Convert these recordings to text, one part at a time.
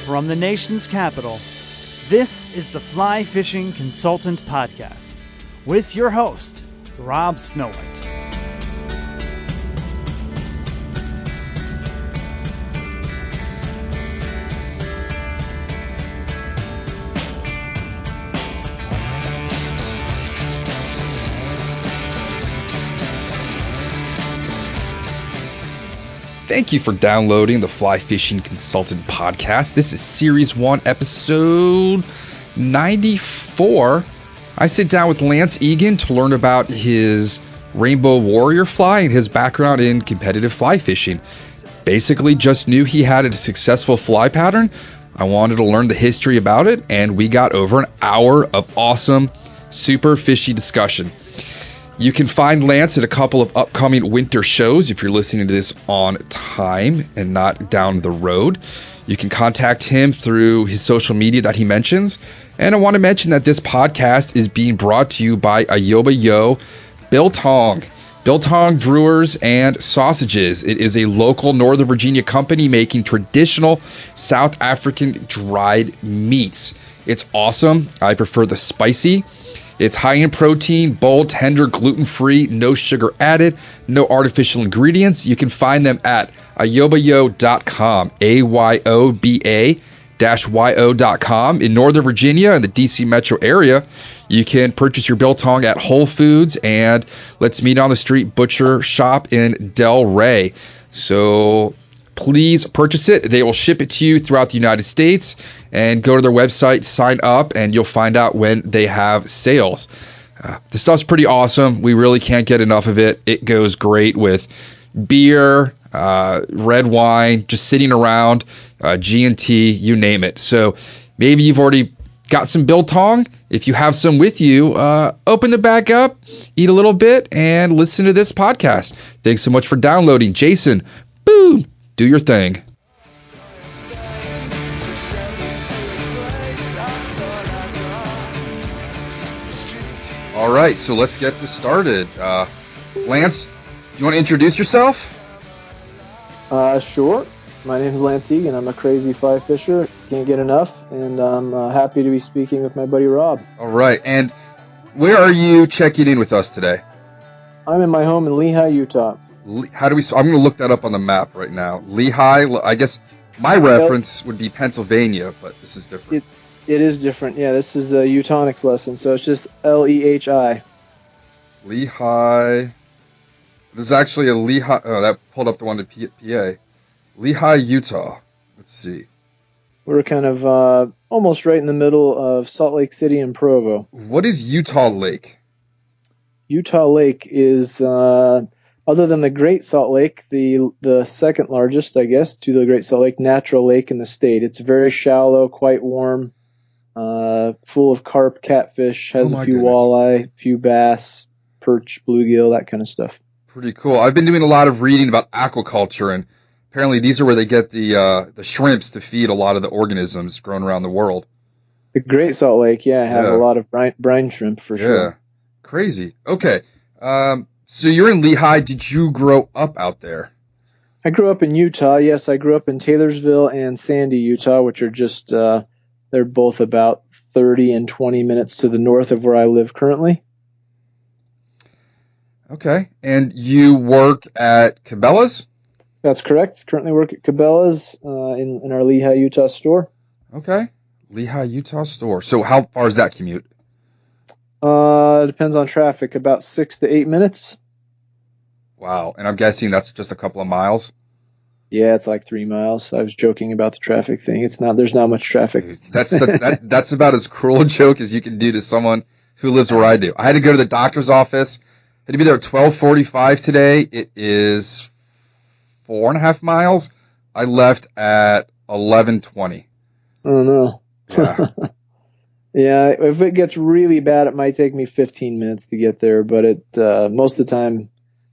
From the nation's capital, this is the Fly Fishing Consultant Podcast with your host, Rob Snowhite. Thank you for downloading the Fly Fishing Consultant Podcast. This is Series 1, Episode 94. I sit down with Lance Egan to learn about his Rainbow Warrior fly and his background in competitive fly fishing. Basically, just knew he had a successful fly pattern. I wanted to learn the history about it, and we got over an hour of awesome, super fishy discussion. You can find Lance at a couple of upcoming winter shows if you're listening to this on time and not down the road. You can contact him through his social media that he mentions. And I want to mention that this podcast is being brought to you by Ayoba Yo Biltong. Biltong Brewers and Sausages. It is a local Northern Virginia company making traditional South African dried meats. It's awesome. I prefer the spicy. It's high in protein, bold, tender, gluten-free, no sugar added, no artificial ingredients. You can find them at ayobayo.com, AYOBA-YO.com. In Northern Virginia and the DC metro area, you can purchase your biltong at Whole Foods and Let's Meet on the Street Butcher Shop in Delray. So please purchase it. They will ship it to you throughout the United States, and go to their website, sign up, and you'll find out when they have sales. The stuff's pretty awesome. We really can't get enough of it. It goes great with beer, red wine, just sitting around, G&T, you name it. So maybe you've already got some biltong. If you have some with you, open the bag up, eat a little bit, and listen to this podcast. Thanks so much for downloading. Jason, boom! Do your thing. All right, so let's get this started. Lance, do you want to introduce yourself? Sure. My name is Lance Egan. I'm a crazy fly fisher. Can't get enough, and I'm happy to be speaking with my buddy Rob. All right, and where are you checking in with us today? I'm in my home in Lehigh, Utah. How do we? I'm going to look that up on the map right now. Lehigh. I guess my reference would be Pennsylvania, but this is different. It is different. Yeah, this is a Utonics lesson, so it's just Lehi. Lehigh. There's actually a Lehigh. Oh, that pulled up the one to PA. Lehigh, Utah. Let's see. We're kind of almost right in the middle of Salt Lake City and Provo. What is Utah Lake? Utah Lake is, other than the Great Salt Lake, the second largest, I guess, to the Great Salt Lake, natural lake in the state. It's very shallow, quite warm, full of carp, catfish, has a few walleye, a few bass, perch, bluegill, that kind of stuff. Pretty cool. I've been doing a lot of reading about aquaculture, and apparently these are where they get the shrimps to feed a lot of the organisms grown around the world. The Great Salt Lake, have a lot of brine shrimp for sure. Yeah, crazy. Okay. So you're in Lehigh. Did you grow up out there? I grew up in Utah. Yes, I grew up in Taylorsville and Sandy, Utah, which are just, they're both about 30 and 20 minutes to the north of where I live currently. Okay. And you work at Cabela's? That's correct. Currently work at Cabela's in our Lehigh, Utah store. Okay. Lehigh, Utah store. So how far is that commute? Depends on traffic, about 6 to 8 minutes. Wow. And I'm guessing that's just a couple of miles? Yeah, it's like 3 miles. I was joking about the traffic thing. There's not much traffic. Dude, that's about as cruel a joke as you can do to someone who lives where I do. I had to go to the doctor's office. I had to be there at 12:45 today. It is 4.5 miles. I left at 11:20. Oh, no. Yeah. Yeah, if it gets really bad, it might take me 15 minutes to get there, but most of the time,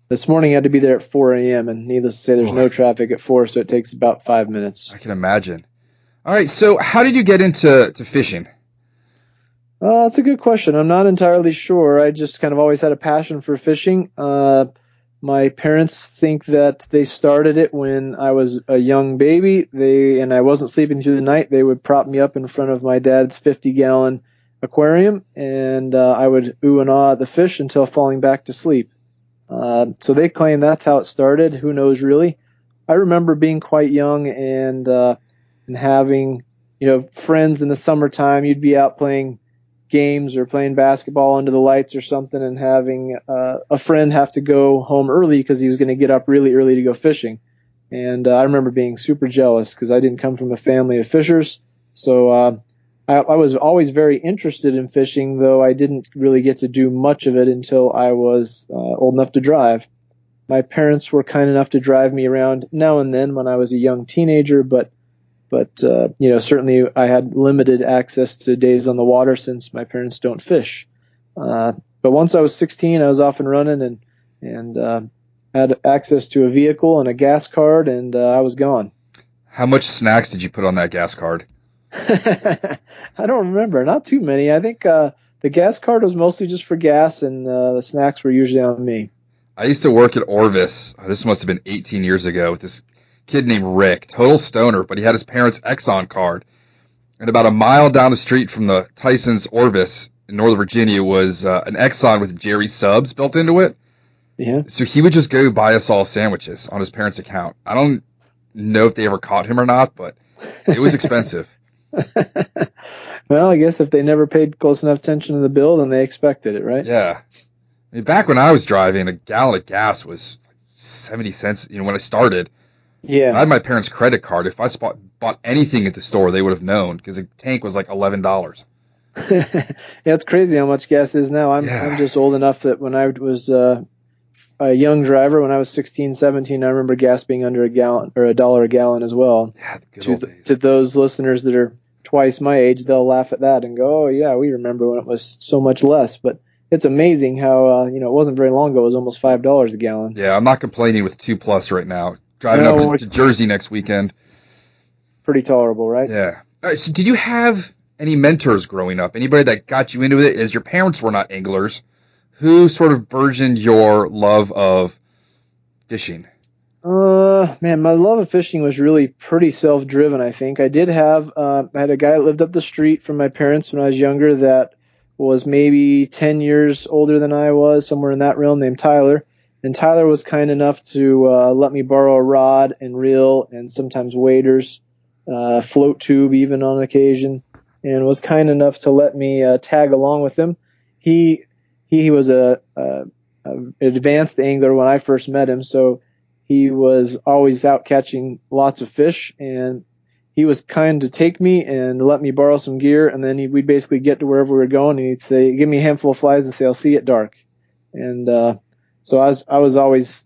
this morning I had to be there at 4 a.m., and needless to say, there's no traffic at 4, so it takes about 5 minutes. I can imagine. All right, so how did you get into fishing? That's a good question. I'm not entirely sure. I just kind of always had a passion for fishing. My parents think that they started it when I was a young baby. And I wasn't sleeping through the night. They would prop me up in front of my dad's 50-gallon aquarium, and I would ooh and ah at the fish until falling back to sleep. So they claim that's how it started. Who knows, really? I remember being quite young and having, friends in the summertime. You'd be out playing games or playing basketball under the lights or something, and having a friend have to go home early because he was going to get up really early to go fishing. And I remember being super jealous because I didn't come from a family of fishers. So I was always very interested in fishing, though I didn't really get to do much of it until I was old enough to drive. My parents were kind enough to drive me around now and then when I was a young teenager, but certainly I had limited access to days on the water since my parents don't fish. But once I was 16, I was off and running and had access to a vehicle and a gas card, and I was gone. How much snacks did you put on that gas card? I don't remember. Not too many. I think the gas card was mostly just for gas, and the snacks were usually on me. I used to work at Orvis. This must have been 18 years ago with this kid named Rick, total stoner, but he had his parents' Exxon card. And about a mile down the street from the Tyson's Orvis in Northern Virginia was an Exxon with Jerry Subs built into it. Yeah. So he would just go buy us all sandwiches on his parents' account. I don't know if they ever caught him or not, but it was expensive. Well, I guess if they never paid close enough attention to the bill, then they expected it, right? Yeah. I mean, back when I was driving, a gallon of gas was 70 cents, when I started. Yeah. I had my parents' credit card. If I bought anything at the store, they would have known because a tank was like $11. Yeah, it's crazy how much gas is now. I'm just old enough that when I was a young driver, when I was 16, 17, I remember gas being under a gallon or $1 a gallon as well. Yeah, the good old days. To those listeners that are twice my age, they'll laugh at that and go, "Oh yeah, we remember when it was so much less." But it's amazing how it wasn't very long ago. It was almost $5 a gallon. Yeah, I'm not complaining with 2+ right now. Driving up to Jersey next weekend. Pretty tolerable, right? Yeah. All right, so did you have any mentors growing up? Anybody that got you into it? As your parents were not anglers, who sort of burgeoned your love of fishing? Man, my love of fishing was really pretty self-driven, I think. I did have, I had a guy that lived up the street from my parents when I was younger that was maybe 10 years older than I was, somewhere in that realm, named Tyler. And Tyler was kind enough to let me borrow a rod and reel and sometimes waders, float tube even on occasion, and was kind enough to let me tag along with him. He was a advanced angler when I first met him, so he was always out catching lots of fish, and he was kind to take me and let me borrow some gear, and then we'd basically get to wherever we were going, and he'd say, "Give me a handful of flies," and say, "I'll see you at dark." And so I was always,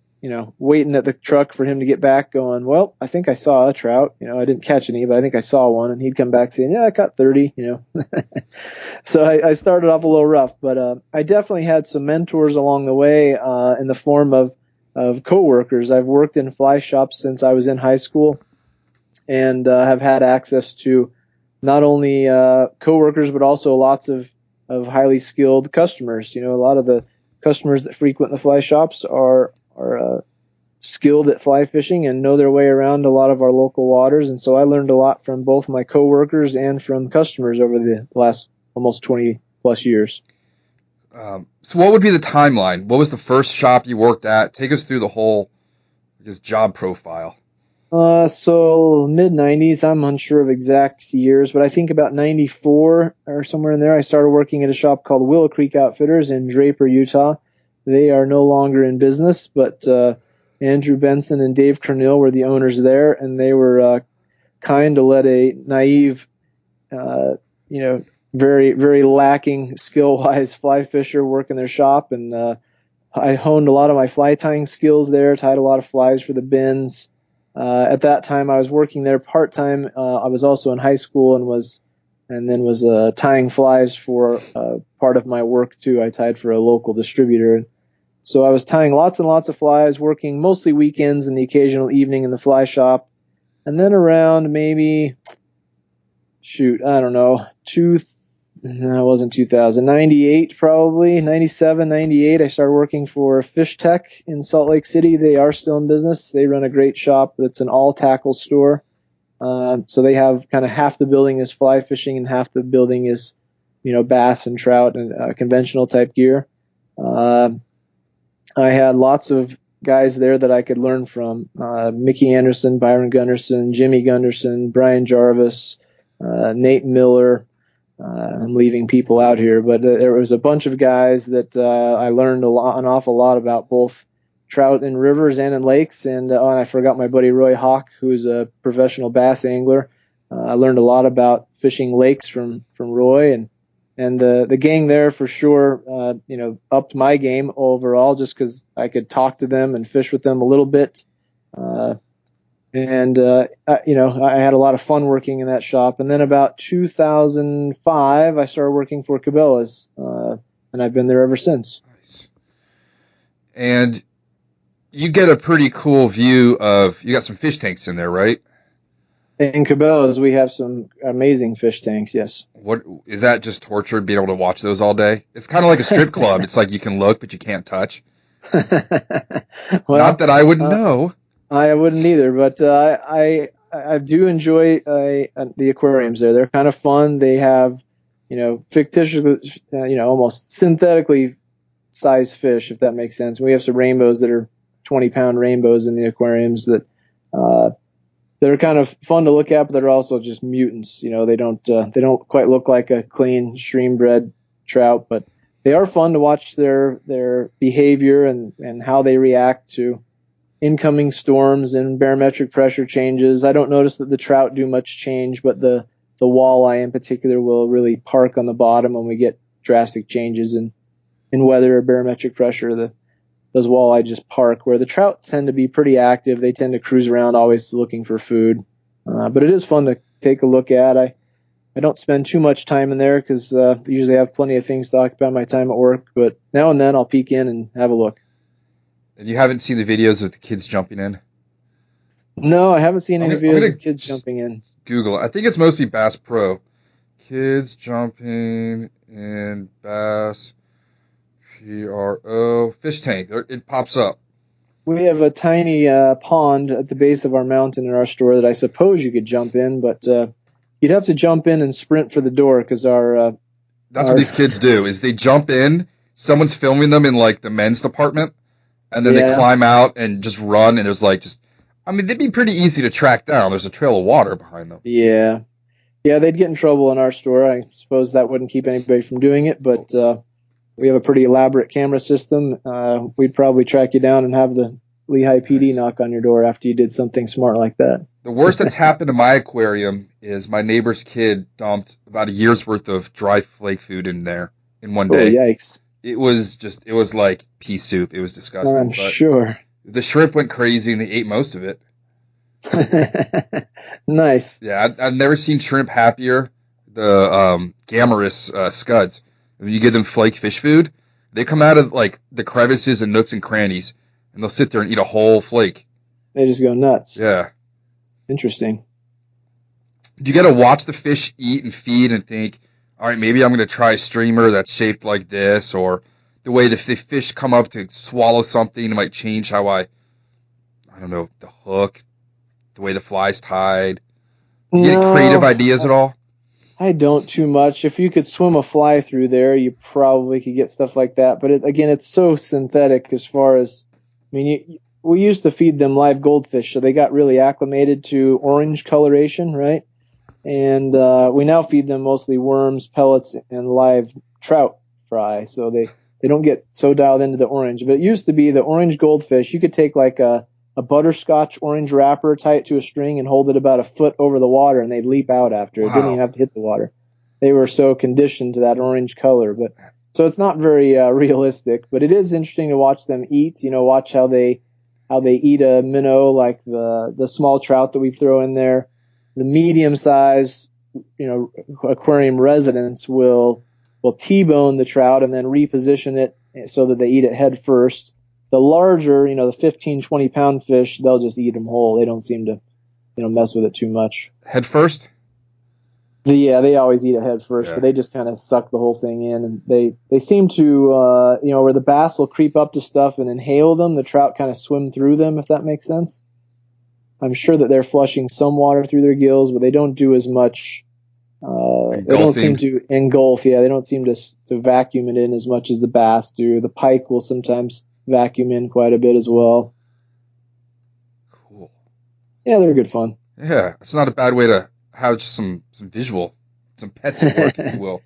waiting at the truck for him to get back going, "Well, I think I saw a trout. I didn't catch any, but I think I saw one." And he'd come back saying, "Yeah, I caught 30, So I started off a little rough, but I definitely had some mentors along the way in the form of coworkers. I've worked in fly shops since I was in high school and have had access to not only coworkers, but also lots of highly skilled customers. A lot of the customers that frequent the fly shops are skilled at fly fishing and know their way around a lot of our local waters. And so I learned a lot from both my coworkers and from customers over the last almost 20 plus years. So what would be the timeline? What was the first shop you worked at? Take us through the whole job profile. So mid-90s, I'm unsure of exact years, but I think about 94 or somewhere in there, I started working at a shop called Willow Creek Outfitters in Draper, Utah. They are no longer in business, but Andrew Benson and Dave Cornell were the owners there, and they were kind to let a naive, very, very lacking skill-wise fly fisher work in their shop, and I honed a lot of my fly tying skills there, tied a lot of flies for the bins. At that time, I was working there part-time. I was also in high school and was tying flies for part of my work too. I tied for a local distributor. So I was tying lots and lots of flies, working mostly weekends and the occasional evening in the fly shop. And then around maybe, 2000 No, it wasn't 2000. 98 probably, 97, 98. I started working for Fish Tech in Salt Lake City. They are still in business. They run a great shop that's an all tackle store. So they have kind of half the building is fly fishing and half the building is, bass and trout and conventional type gear. I had lots of guys there that I could learn from. Mickey Anderson, Byron Gunderson, Jimmy Gunderson, Brian Jarvis, Nate Miller. I'm leaving people out here, but there was a bunch of guys that I learned an awful lot about, both trout in rivers and in lakes. And I forgot my buddy Roy Hawk, who's a professional bass angler. I learned a lot about fishing lakes from Roy, and the gang there for sure, upped my game overall just because I could talk to them and fish with them a little bit. I had a lot of fun working in that shop. And then about 2005, I started working for Cabela's, and I've been there ever since. Nice. And you get a pretty cool view of, you got some fish tanks in there, right? In Cabela's, we have some amazing fish tanks, yes. What is that, just torture being able to watch those all day? It's kind of like a strip club. It's like you can look, but you can't touch. Well, not that I wouldn't know. I wouldn't either, but I do enjoy the aquariums there. They're kind of fun. They have, fictitious, almost synthetically sized fish, if that makes sense. We have some rainbows that are 20-pound rainbows in the aquariums that they're kind of fun to look at, but they're also just mutants. They don't quite look like a clean stream bred trout, but they are fun to watch their behavior and how they react to incoming storms and barometric pressure changes. I don't notice that the trout do much change, but the walleye in particular will really park on the bottom when we get drastic changes in weather or barometric pressure. Those walleye just park, where the trout tend to be pretty active. They tend to cruise around always looking for food. But it is fun to take a look at. I don't spend too much time in there because usually I have plenty of things to occupy my time at work, but now and then I'll peek in and have a look. And you haven't seen the videos of the kids jumping in? No, I haven't seen any videos of kids jumping in. Google it. I think it's mostly Bass Pro. Kids jumping in Bass Pro fish tank. It pops up. We have a tiny pond at the base of our mountain in our store that I suppose you could jump in, but you'd have to jump in and sprint for the door because That's what these kids do, is they jump in, someone's filming them in like the men's department, and then they climb out and just run, and there's they'd be pretty easy to track down. There's a trail of water behind them. Yeah, they'd get in trouble in our store. I suppose that wouldn't keep anybody from doing it, but we have a pretty elaborate camera system. We'd probably track you down and have the Lehigh PD knock on your door after you did something smart like that. The worst that's happened to my aquarium is my neighbor's kid dumped about a year's worth of dry flake food in there in one day. Oh, yikes. It was like pea soup. It was disgusting. I'm sure. The shrimp went crazy and they ate most of it. Nice. Yeah, I've never seen shrimp happier. The Gammarus scuds. When you give them flake fish food, they come out of like the crevices and nooks and crannies, and they'll sit there and eat a whole flake. They just go nuts. Yeah. Interesting. Do you get to watch the fish eat and feed and think, all right, maybe I'm going to try a streamer that's shaped like this, or the way the fish come up to swallow something, it might change how I don't know, the hook, the way the fly's tied. You get any creative ideas at all? I don't too much. If you could swim a fly through there, you probably could get stuff like that. But it's so synthetic as far as, we used to feed them live goldfish, so they got really acclimated to orange coloration, right? And we now feed them mostly worms, pellets, and live trout fry, so they don't get so dialed into the orange. But it used to be the orange goldfish. You could take like a butterscotch orange wrapper, tie it to a string, and hold it about a foot over the water, and they'd leap out after. Wow. It didn't even have to hit the water. They were so conditioned to that orange color. But so it's not very realistic, but it is interesting to watch them eat. Watch how they eat a minnow, like the small trout that we throw in there. The medium-sized, aquarium residents will T-bone the trout and then reposition it so that they eat it head first. The larger, the 15, 20-pound fish, they'll just eat them whole. They don't seem to, mess with it too much. Head first? They always eat it head first, but they just kind of suck the whole thing in, and they seem to, where the bass will creep up to stuff and inhale them, the trout kind of swim through them, if that makes sense. I'm sure that they're flushing some water through their gills, but they don't do as much. They don't seem to engulf. Yeah, they don't seem to vacuum it in as much as the bass do. The pike will sometimes vacuum in quite a bit as well. Cool. Yeah, they're good fun. Yeah, it's not a bad way to have just some visual, some pets at work, if you will.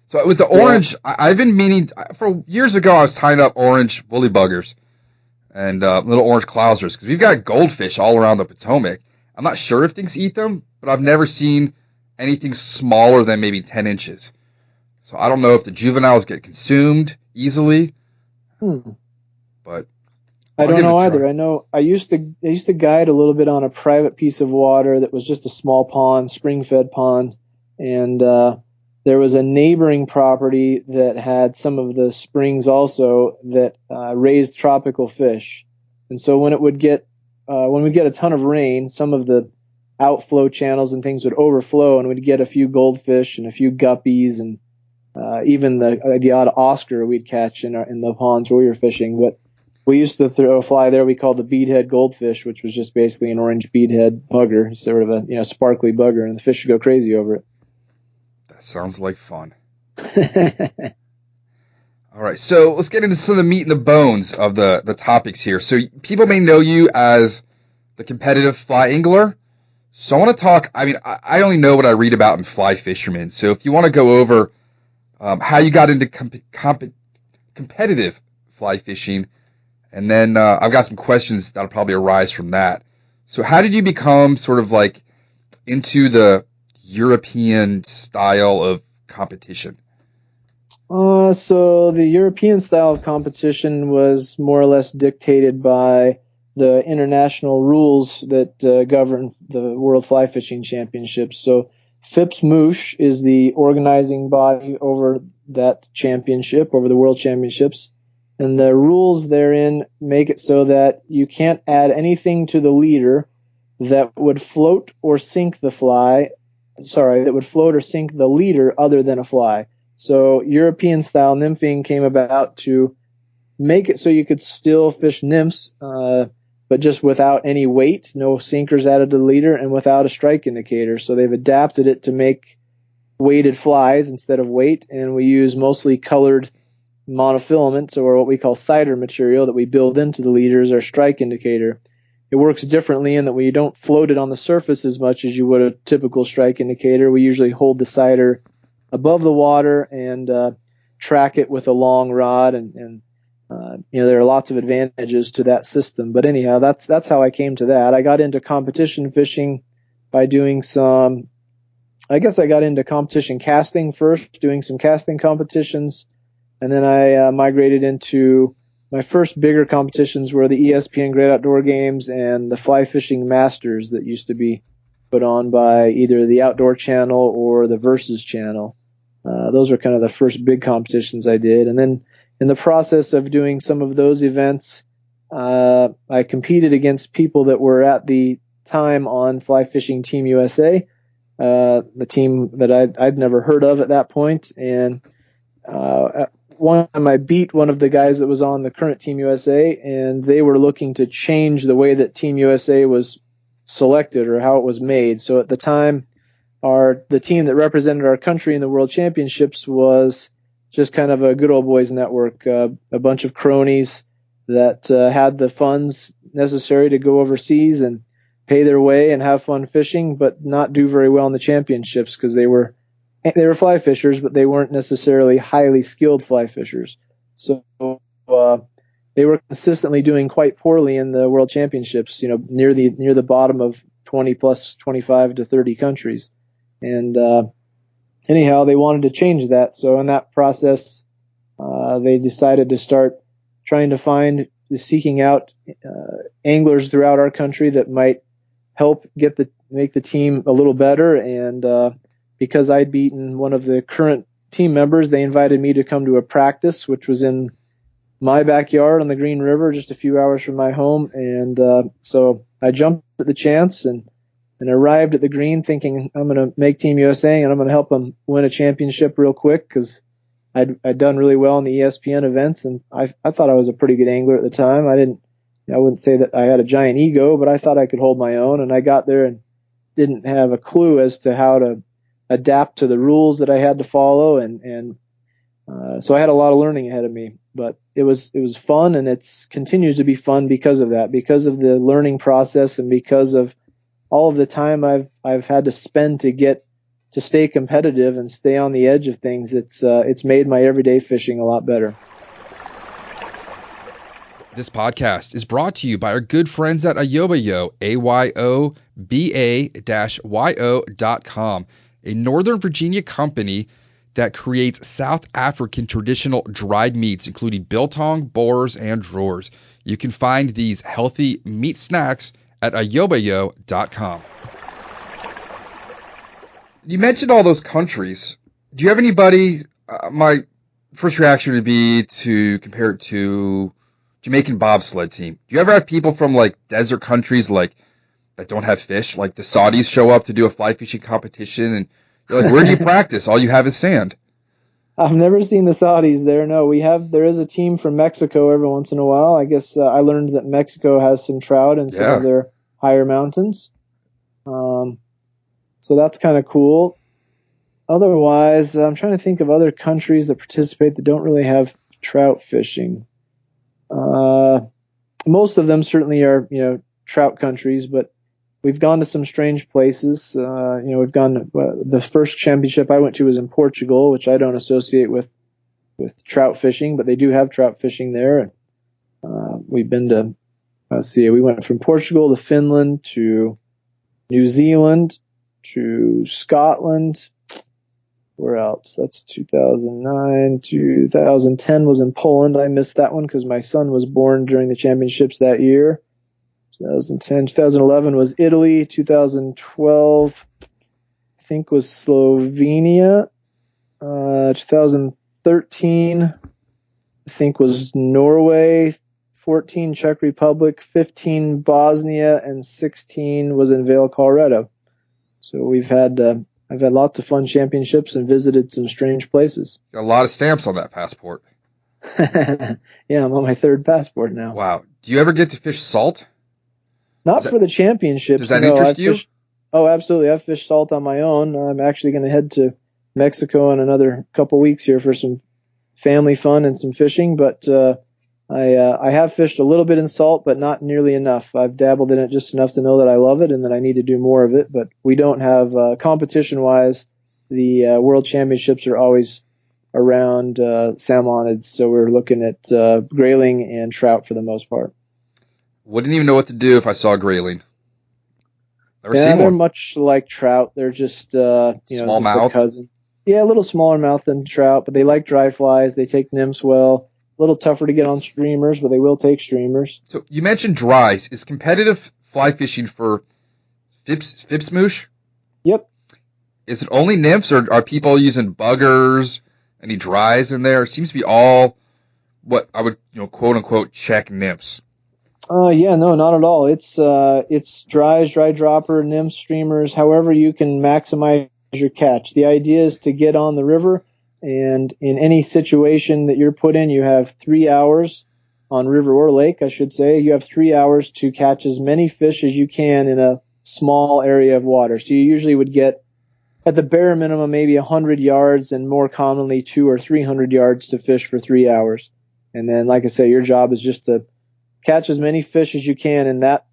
So with the orange, I've been meaning, for years ago I was tying up orange woolly buggers and little orange clousers, because we've got goldfish all around the Potomac. I'm not sure if things eat them, but I've never seen anything smaller than maybe 10 inches. So I don't know if the juveniles get consumed easily, but I don't know either. I know I used to guide a little bit on a private piece of water that was just a small pond, spring-fed pond, and there was a neighboring property that had some of the springs also that raised tropical fish. And so when we'd get a ton of rain, some of the outflow channels and things would overflow, and we'd get a few goldfish and a few guppies and even the odd Oscar we'd catch in the ponds where we were fishing. But we used to throw a fly there we called the beadhead goldfish, which was just basically an orange beadhead bugger, sort of a sparkly bugger, and the fish would go crazy over it. That sounds like fun. All right, so let's get into some of the meat and the bones of the topics here. So people may know you as the competitive fly angler. So I want to talk, I only know what I read about in Fly Fisherman. So if you want to go over how you got into competitive fly fishing, and then I've got some questions that'll probably arise from that. So how did you become sort of like into the European style of competition? So the European style of competition was more or less dictated by the international rules that govern the World Fly Fishing Championships. So FIPS-MOOSH is the organizing body over that championship, over the World Championships. And the rules therein make it so that you can't add anything to the leader that would float or sink the leader other than a fly. So European style nymphing came about to make it so you could still fish nymphs, but just without any weight, no sinkers added to the leader, and without a strike indicator. So they've adapted it to make weighted flies instead of weight, and we use mostly colored monofilaments, or what we call cider material, that we build into the leader as our strike indicator. It works differently in that we don't float it on the surface as much as you would a typical strike indicator. We usually hold the cider above the water and track it with a long rod, and there are lots of advantages to that system. But anyhow, that's how I came to that. I got into competition fishing by doing I got into competition casting first, doing some casting competitions, and then I migrated into my first bigger competitions were the ESPN Great Outdoor Games and the Fly Fishing Masters that used to be put on by either the Outdoor Channel or the Versus Channel. Those were kind of the first big competitions I did. And then in the process of doing some of those events, I competed against people that were at the time on Fly Fishing Team USA, the team that I'd never heard of at that point. And one time I beat one of the guys that was on the current Team USA, and they were looking to change the way that Team USA was selected or how it was made. So at the time, the team that represented our country in the World Championships was just kind of a good old boys network, a bunch of cronies that had the funds necessary to go overseas and pay their way and have fun fishing, but not do very well in the championships because they were fly fishers, but they weren't necessarily highly skilled fly fishers. So they were consistently doing quite poorly in the World Championships, near the bottom of 20 plus 25 to 30 countries. And anyhow, they wanted to change that. So in that process, they decided to start trying to seeking out anglers throughout our country that might help make the team a little better. And because I'd beaten one of the current team members, they invited me to come to a practice, which was in my backyard on the Green River, just a few hours from my home. And so I jumped at the chance and and arrived at the green thinking I'm going to make Team USA and I'm going to help them win a championship real quick because I'd done really well in the ESPN events, and I thought I was a pretty good angler at the time. I wouldn't say that I had a giant ego, but I thought I could hold my own, and I got there and didn't have a clue as to how to adapt to the rules that I had to follow, and so I had a lot of learning ahead of me. But it was fun, and it continues to be fun because of that, because of the learning process, and because of all of the time I've had to spend to stay competitive and stay on the edge of things. It's made my everyday fishing a lot better. This podcast is brought to you by our good friends at Ayobayo, AYOBA-YO.com, a Northern Virginia company that creates South African traditional dried meats, including biltong, boars, and drawers. You can find these healthy meat snacks at ayobayo.com. You mentioned all those countries. Do you have anybody? My first reaction would be to compare it to Jamaican bobsled team. Do you ever have people from like desert countries like that don't have fish? Like the Saudis show up to do a fly fishing competition, and you're like, where do you practice? All you have is sand. I've never seen the Saudis there. No, there is a team from Mexico every once in a while. I guess I learned that Mexico has some trout in some of their higher mountains. So that's kind of cool. Otherwise, I'm trying to think of other countries that participate that don't really have trout fishing. Most of them certainly are, trout countries, but we've gone to some strange places. We've gone to, the first championship I went to was in Portugal, which I don't associate with trout fishing, but they do have trout fishing there. We've been to, we went from Portugal to Finland to New Zealand to Scotland. Where else? That's 2009. 2010 was in Poland. I missed that one because my son was born during the championships that year. 2010. 2011 was Italy. 2012, I think, was Slovenia. 2013, I think, was Norway. 14, Czech Republic. 15, Bosnia. And 16 was in Vail, Colorado. So I've had lots of fun championships and visited some strange places. Got a lot of stamps on that passport. Yeah, I'm on my third passport now. Wow. Do you ever get to fish salt? Not for the championships. Does that interest you? Oh, absolutely. I've fished salt on my own. I'm actually going to head to Mexico in another couple weeks here for some family fun and some fishing. But I have fished a little bit in salt, but not nearly enough. I've dabbled in it just enough to know that I love it and that I need to do more of it. But we don't have, competition-wise, the World Championships are always around salmonids, so we're looking at grayling and trout for the most part. Wouldn't even know what to do if I saw a grayling. Never seen they're one. much like trout. They're just, small mouth. cousin. Yeah, a little smaller mouth than trout, but they like dry flies. They take nymphs well. A little tougher to get on streamers, but they will take streamers. So you mentioned dries. Is competitive fly fishing for Fipsmoosh? Yep. Is it only nymphs, or are people using buggers? Any dries in there? It seems to be all what I would, quote unquote, check nymphs. Yeah, no, not at all. It's dries, dry dropper, nymphs, streamers, however you can maximize your catch. The idea is to get on the river. And in any situation that you're put in, you have 3 hours on river or lake, I should say. You have 3 hours to catch as many fish as you can in a small area of water. So you usually would get, at the bare minimum, maybe 100 yards and more commonly 200 or 300 yards to fish for 3 hours. And then, like I say, your job is just to catch as many fish as you can in that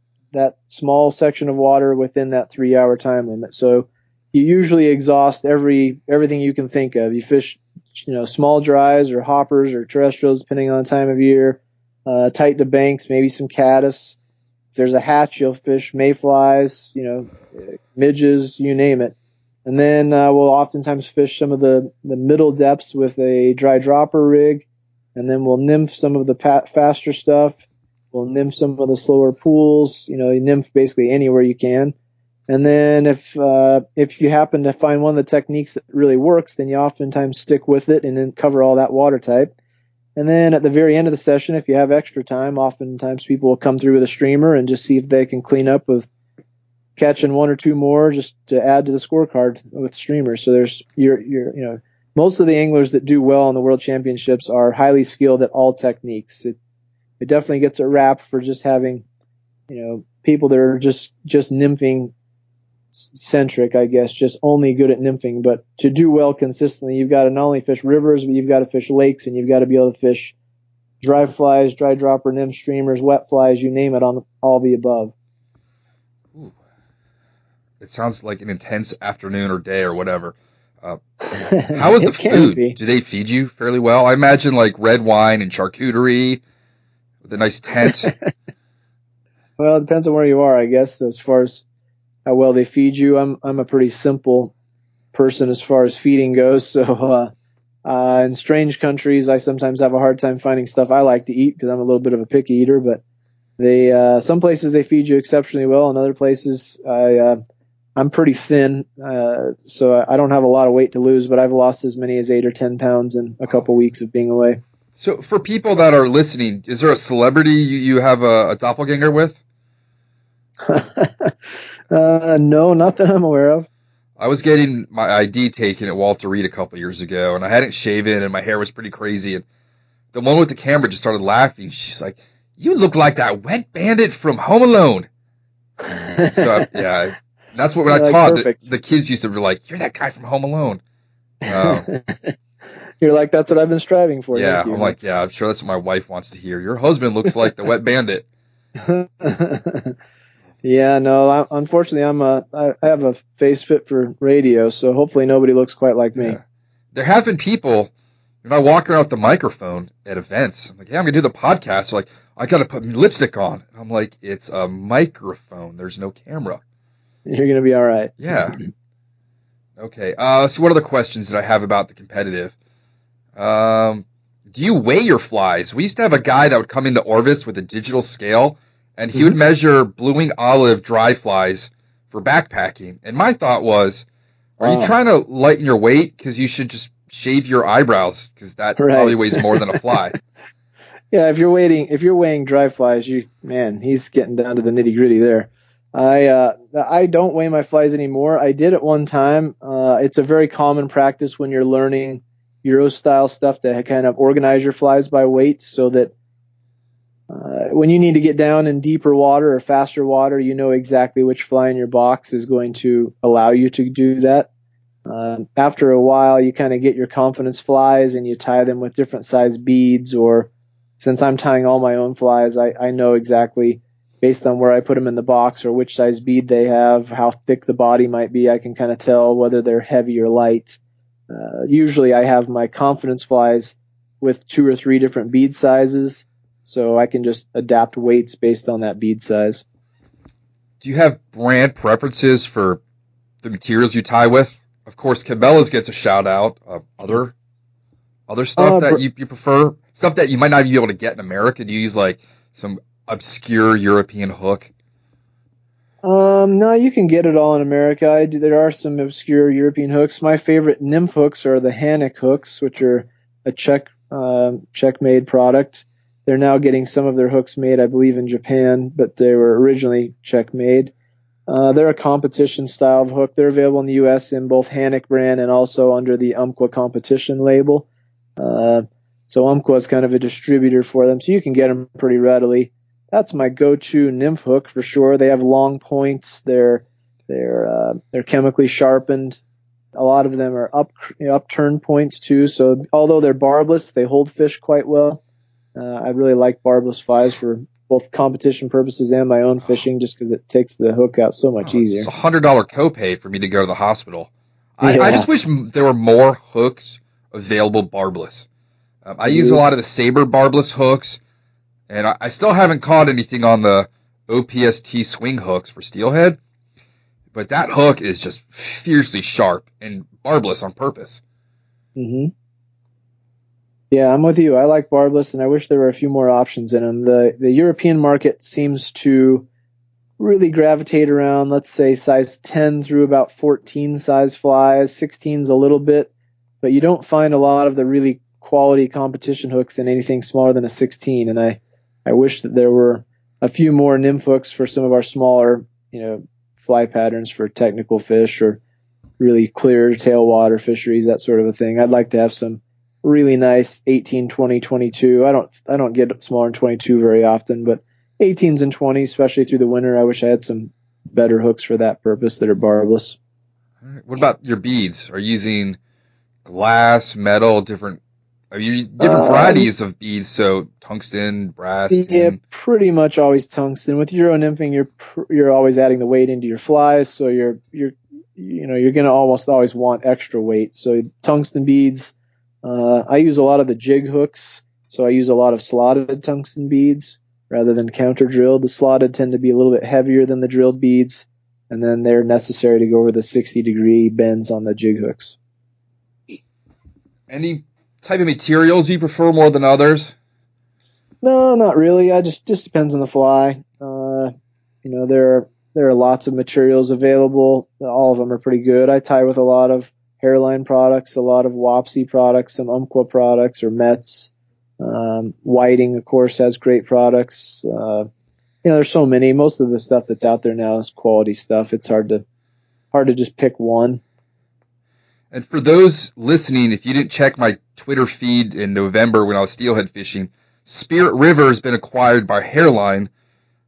small section of water within that 3 hour time limit. So you usually exhaust everything you can think of. You fish, small dries or hoppers or terrestrials, depending on the time of year, tight to banks, maybe some caddis. If there's a hatch, you'll fish mayflies, midges, you name it. And then we'll oftentimes fish some of the middle depths with a dry dropper rig, and then we'll nymph some of the faster stuff. We'll nymph some of the slower pools, nymph basically anywhere you can. And then if you happen to find one of the techniques that really works, then you oftentimes stick with it and then cover all that water type. And then at the very end of the session, if you have extra time, oftentimes people will come through with a streamer and just see if they can clean up with catching one or two more just to add to the scorecard with streamers. So there's most of the anglers that do well in the World Championships are highly skilled at all techniques. It definitely gets a rap for just having, people that are just nymphing centric, I guess, just only good at nymphing. But to do well consistently, you've got to not only fish rivers, but you've got to fish lakes, and you've got to be able to fish dry flies, dry dropper, nymph streamers, wet flies, you name it, on all the above. Ooh. It sounds like an intense afternoon or day or whatever. How is the food? Do they feed you fairly well? I imagine like red wine and charcuterie with a nice tent. Well, it depends on where you are, I guess, as far as how well they feed you. I'm a pretty simple person as far as feeding goes. So in strange countries, I sometimes have a hard time finding stuff I like to eat because I'm a little bit of a picky eater. But some places they feed you exceptionally well. In other places, I'm pretty thin, so I don't have a lot of weight to lose, but I've lost as many as 8 or 10 pounds in a couple weeks of being away. So for people that are listening, is there a celebrity you have a doppelganger with? No, not that I'm aware of. I was getting my ID taken at Walter Reed a couple years ago, and I hadn't shaven, and my hair was pretty crazy. And the one with the camera just started laughing. She's like, "You look like that wet bandit from Home Alone." So yeah. That's what when I taught, the kids used to be like, "You're that guy from Home Alone." You're like, "That's what I've been striving for." Yeah, I'm like, yeah, I'm sure that's what my wife wants to hear. Your husband looks like the wet bandit. Yeah, no, unfortunately, I have a face fit for radio, so hopefully nobody looks quite like me. Yeah. There have been people, if I walk around with the microphone at events, I'm like, "Yeah, I'm going to do the podcast." They're like, "I got to put lipstick on." I'm like, "It's a microphone. There's no camera." You're going to be all right. Yeah. Okay. So what other questions did I have about the competitive? Do you weigh your flies? We used to have a guy that would come into Orvis with a digital scale, and he would measure blue wing olive dry flies for backpacking. And my thought was, are you trying to lighten your weight? Because you should just shave your eyebrows, because that probably weighs more than a fly. Yeah, if you're weighing dry flies, he's getting down to the nitty gritty there. I don't weigh my flies anymore. I did at one time. It's a very common practice when you're learning Euro style stuff to kind of organize your flies by weight, so that when you need to get down in deeper water or faster water, you know exactly which fly in your box is going to allow you to do that. After a while, you kind of get your confidence flies and you tie them with different size beads, or since I'm tying all my own flies, I know exactly, based on where I put them in the box or which size bead they have, how thick the body might be. I can kind of tell whether they're heavy or light. Usually I have my confidence flies with 2 or 3 different bead sizes, so I can just adapt weights based on that bead size. Do you have brand preferences for the materials you tie with? Of course, Cabela's gets a shout out. Other stuff that you prefer? Stuff that you might not even be able to get in America? Do you use like some obscure European hook? No, you can get it all in America. There are some obscure European hooks. My favorite Nymph hooks are the Hanik hooks, which are a Czech-made product. They're now getting some of their hooks made, I believe, in Japan, but they were originally Czech-made. They're a competition style of hook. They're available in the U.S. in both Hanik brand and also under the Umpqua competition label. So Umpqua is kind of a distributor for them, so you can get them pretty readily. That's my go-to Nymph hook for sure. They have long points. They're chemically sharpened. A lot of them are upturned points too. So although they're barbless, they hold fish quite well. I really like barbless flies for both competition purposes and my own fishing, just because it takes the hook out so much easier. It's $100 copay for me to go to the hospital. I just wish there were more hooks available barbless. I use a lot of the Sabre barbless hooks, and I still haven't caught anything on the OPST swing hooks for steelhead, but that hook is just fiercely sharp and barbless on purpose. Mm-hmm. Yeah, I'm with you. I like barbless, and I wish there were a few more options in them. The European market seems to really gravitate around, let's say, size 10 through about 14 size flies. 16's a little bit, but you don't find a lot of the really quality competition hooks in anything smaller than a 16. And I wish that there were a few more Nymph hooks for some of our smaller, fly patterns for technical fish or really clear tailwater fisheries, that sort of a thing. I'd like to have some really nice 18, 20, 22. I don't get smaller than 22 very often, but 18s and 20s, especially through the winter. I wish I had some better hooks for that purpose that are barbless. What about your beads? Are you using glass, metal, different varieties of beads? So tungsten, brass, tin? Yeah, pretty much always tungsten. With Euro nymphing, you're always adding the weight into your flies, so you're going to almost always want extra weight. So tungsten beads. I use a lot of the jig hooks, so I use a lot of slotted tungsten beads rather than counter drilled. The slotted tend to be a little bit heavier than the drilled beads, and then they're necessary to go over the 60-degree bends on the jig hooks. Any type of materials you prefer more than others? No, not really. I just depends on the fly. There are lots of materials available. All of them are pretty good. I tie with a lot of hairline products, a lot of Wapsi products, some Umpqua products or Mets. Whiting, of course, has great products. There's so many. Most of the stuff that's out there now is quality stuff. It's hard to just pick one. And for those listening, if you didn't check my Twitter feed in November when I was steelhead fishing, Spirit River has been acquired by Hairline.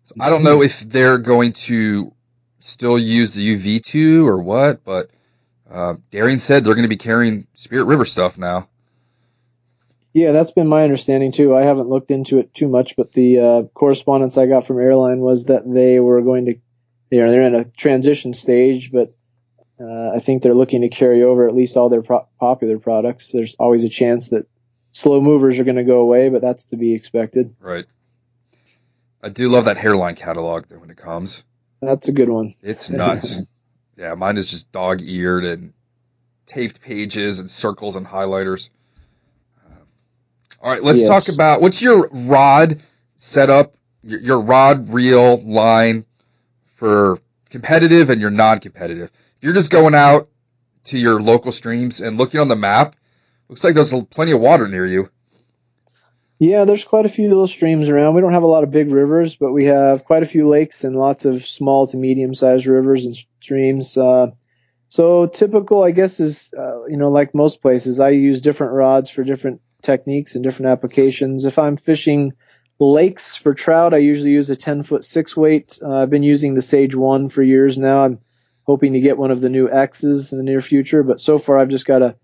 So I don't know if they're going to still use the UV2 or what, but Darian said they're going to be carrying Spirit River stuff now. Yeah, that's been my understanding too. I haven't looked into it too much, but the correspondence I got from Airline was that they're in a transition stage, but I think they're looking to carry over at least all their popular products. There's always a chance that slow movers are going to go away, but that's to be expected. Right. I do love that Hairline catalog when it comes. That's a good one. It's nuts. Yeah, mine is just dog-eared and taped pages and circles and highlighters. All right, let's talk about what's your rod setup, your rod reel line for competitive and your non-competitive. If you're just going out to your local streams and looking on the map, looks like there's plenty of water near you. Yeah, there's quite a few little streams around. We don't have a lot of big rivers, but we have quite a few lakes and lots of small to medium-sized rivers and streams. So typical, I guess, is, like most places, I use different rods for different techniques and different applications. If I'm fishing lakes for trout, I usually use a 10-foot 6-weight. I've been using the Sage 1 for years now. I'm hoping to get one of the new X's in the near future, but so far I've just got a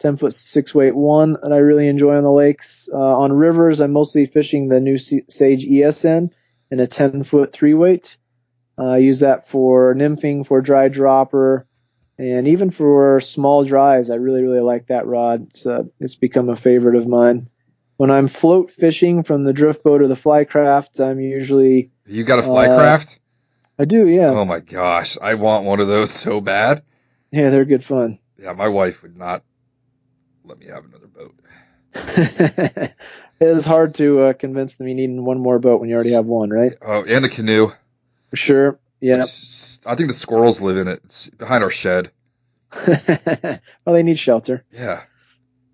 10-foot 6-weight 1 that I really enjoy on the lakes. On rivers, I'm mostly fishing the new Sage ESN in a 10-foot 3-weight. I use that for nymphing, for dry dropper, and even for small dries. I really, really like that rod. It's become a favorite of mine. When I'm float fishing from the drift boat or the flycraft, I'm usually... You got a flycraft? I do, yeah. Oh my gosh, I want one of those so bad. Yeah, they're good fun. Yeah, my wife would not let me have another boat. It is hard to convince them you need one more boat when you already have one, right? Oh, and a canoe. For sure, yeah. I think the squirrels live in it. It's behind our shed. Well, they need shelter. Yeah.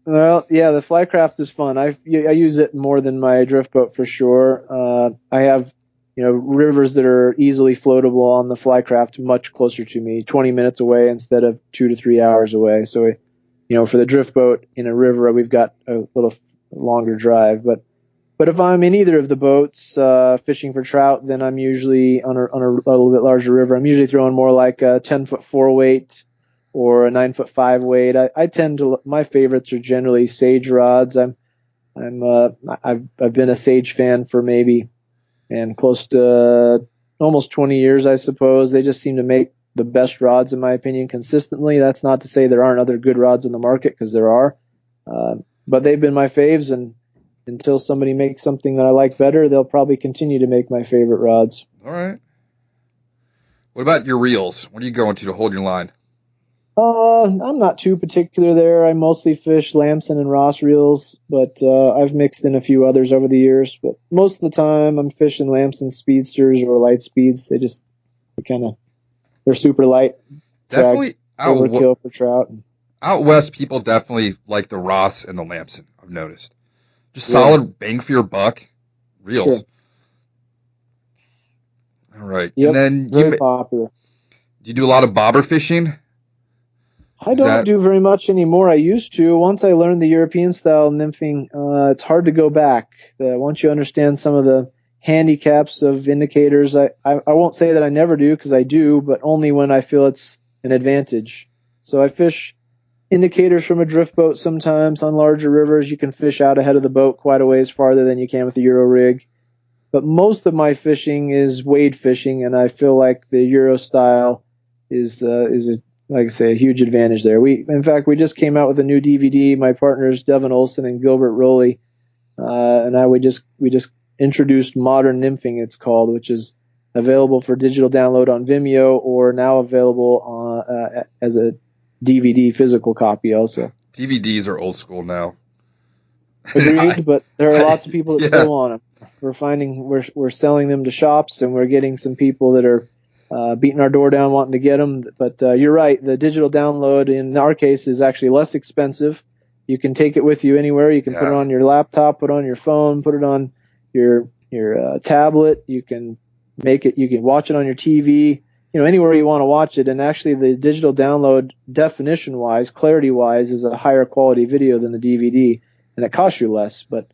Well, yeah, the flycraft is fun. I use it more than my drift boat for sure. I have, rivers that are easily floatable on the flycraft much closer to me, 20 minutes away instead of 2 to 3 hours away. So, for the drift boat in a river, we've got a little longer drive. But if I'm in either of the boats fishing for trout, then I'm usually on a little bit larger river. I'm usually throwing more like a 10-foot 4-weight or a 9-foot 5-weight. I tend to, my favorites are generally Sage rods. I've been a Sage fan for maybe close to almost 20 years, I suppose. They just seem to make the best rods, in my opinion, consistently. That's not to say there aren't other good rods in the market, because there are. But they've been my faves, and until somebody makes something that I like better, they'll probably continue to make my favorite rods. All right. What about your reels? What are you going to hold your line? I'm not too particular there. I mostly fish Lamson and Ross reels, but I've mixed in a few others over the years. But most of the time, I'm fishing Lamson speedsters or light speeds. They're super light. Definitely overkill for trout. Out west, people definitely like the Ross and the Lamson, I've noticed. Just solid bang for your buck reels. Sure. All right. Yep, and then very popular. Do you do a lot of bobber fishing? I don't do very much anymore. I used to. Once I learned the European style nymphing, it's hard to go back. Once you understand some of the handicaps of indicators, I won't say that I never do, because I do, but only when I feel it's an advantage. So I fish indicators from a drift boat sometimes. On larger rivers, you can fish out ahead of the boat quite a ways farther than you can with the Euro rig. But most of my fishing is wade fishing, and I feel like the Euro style is like I say, a huge advantage there. In fact, we just came out with a new DVD. My partners Devin Olson and Gilbert Rowley, and we just introduced Modern Nymphing, it's called, which is available for digital download on Vimeo, or now available as a DVD physical copy also. DVDs are old school now. Agreed, but there are lots of people that still want them. We're finding we're selling them to shops, and we're getting some people that are beating our door down wanting to get them. But you're right, the digital download in our case is actually less expensive. You can take it with you anywhere. You can put it on your laptop, put it on your phone, put it on your tablet. You can watch it on your TV, anywhere you want to watch it. And actually the digital download, definition wise, clarity wise, is a higher quality video than the DVD, and it costs you less. But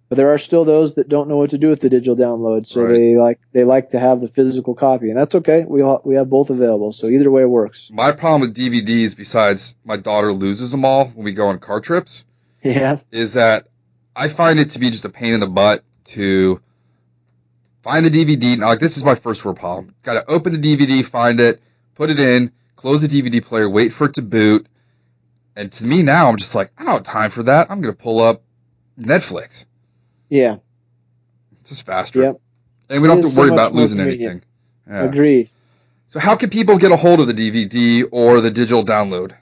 there are still those that don't know what to do with the digital download, so they like to have the physical copy, and that's okay. We have both available, so either way works. My problem with DVDs, besides my daughter loses them all when we go on car trips, is that I find it to be just a pain in the butt to find the DVD. Now, like, this is my first world problem. Got to open the DVD, find it, put it in, close the DVD player, wait for it to boot, and to me now, I'm just like, I don't have time for that. I'm going to pull up Netflix. Yeah. It's just faster. Yep. And we don't have to worry about losing anything. Yeah. Agreed. So how can people get a hold of the DVD or the digital download?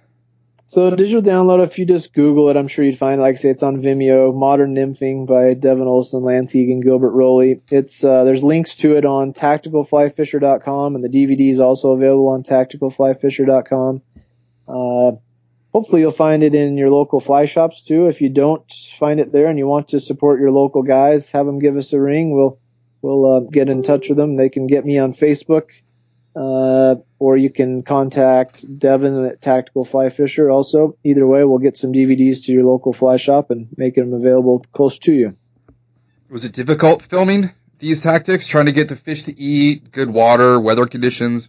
So digital download, if you just Google it, I'm sure you'd find it. Like I say, it's on Vimeo, Modern Nymphing by Devin Olson, Lance Egan, Gilbert Rowley. There's links to it on tacticalflyfisher.com, and the DVD is also available on tacticalflyfisher.com. Hopefully you'll find it in your local fly shops too. If you don't find it there and you want to support your local guys, have them give us a ring. We'll get in touch with them. They can get me on Facebook, or you can contact Devin at Tactical Fly Fisher also. Either way, we'll get some DVDs to your local fly shop and make them available close to you. Was it difficult filming these tactics, trying to get the fish to eat, good water, weather conditions?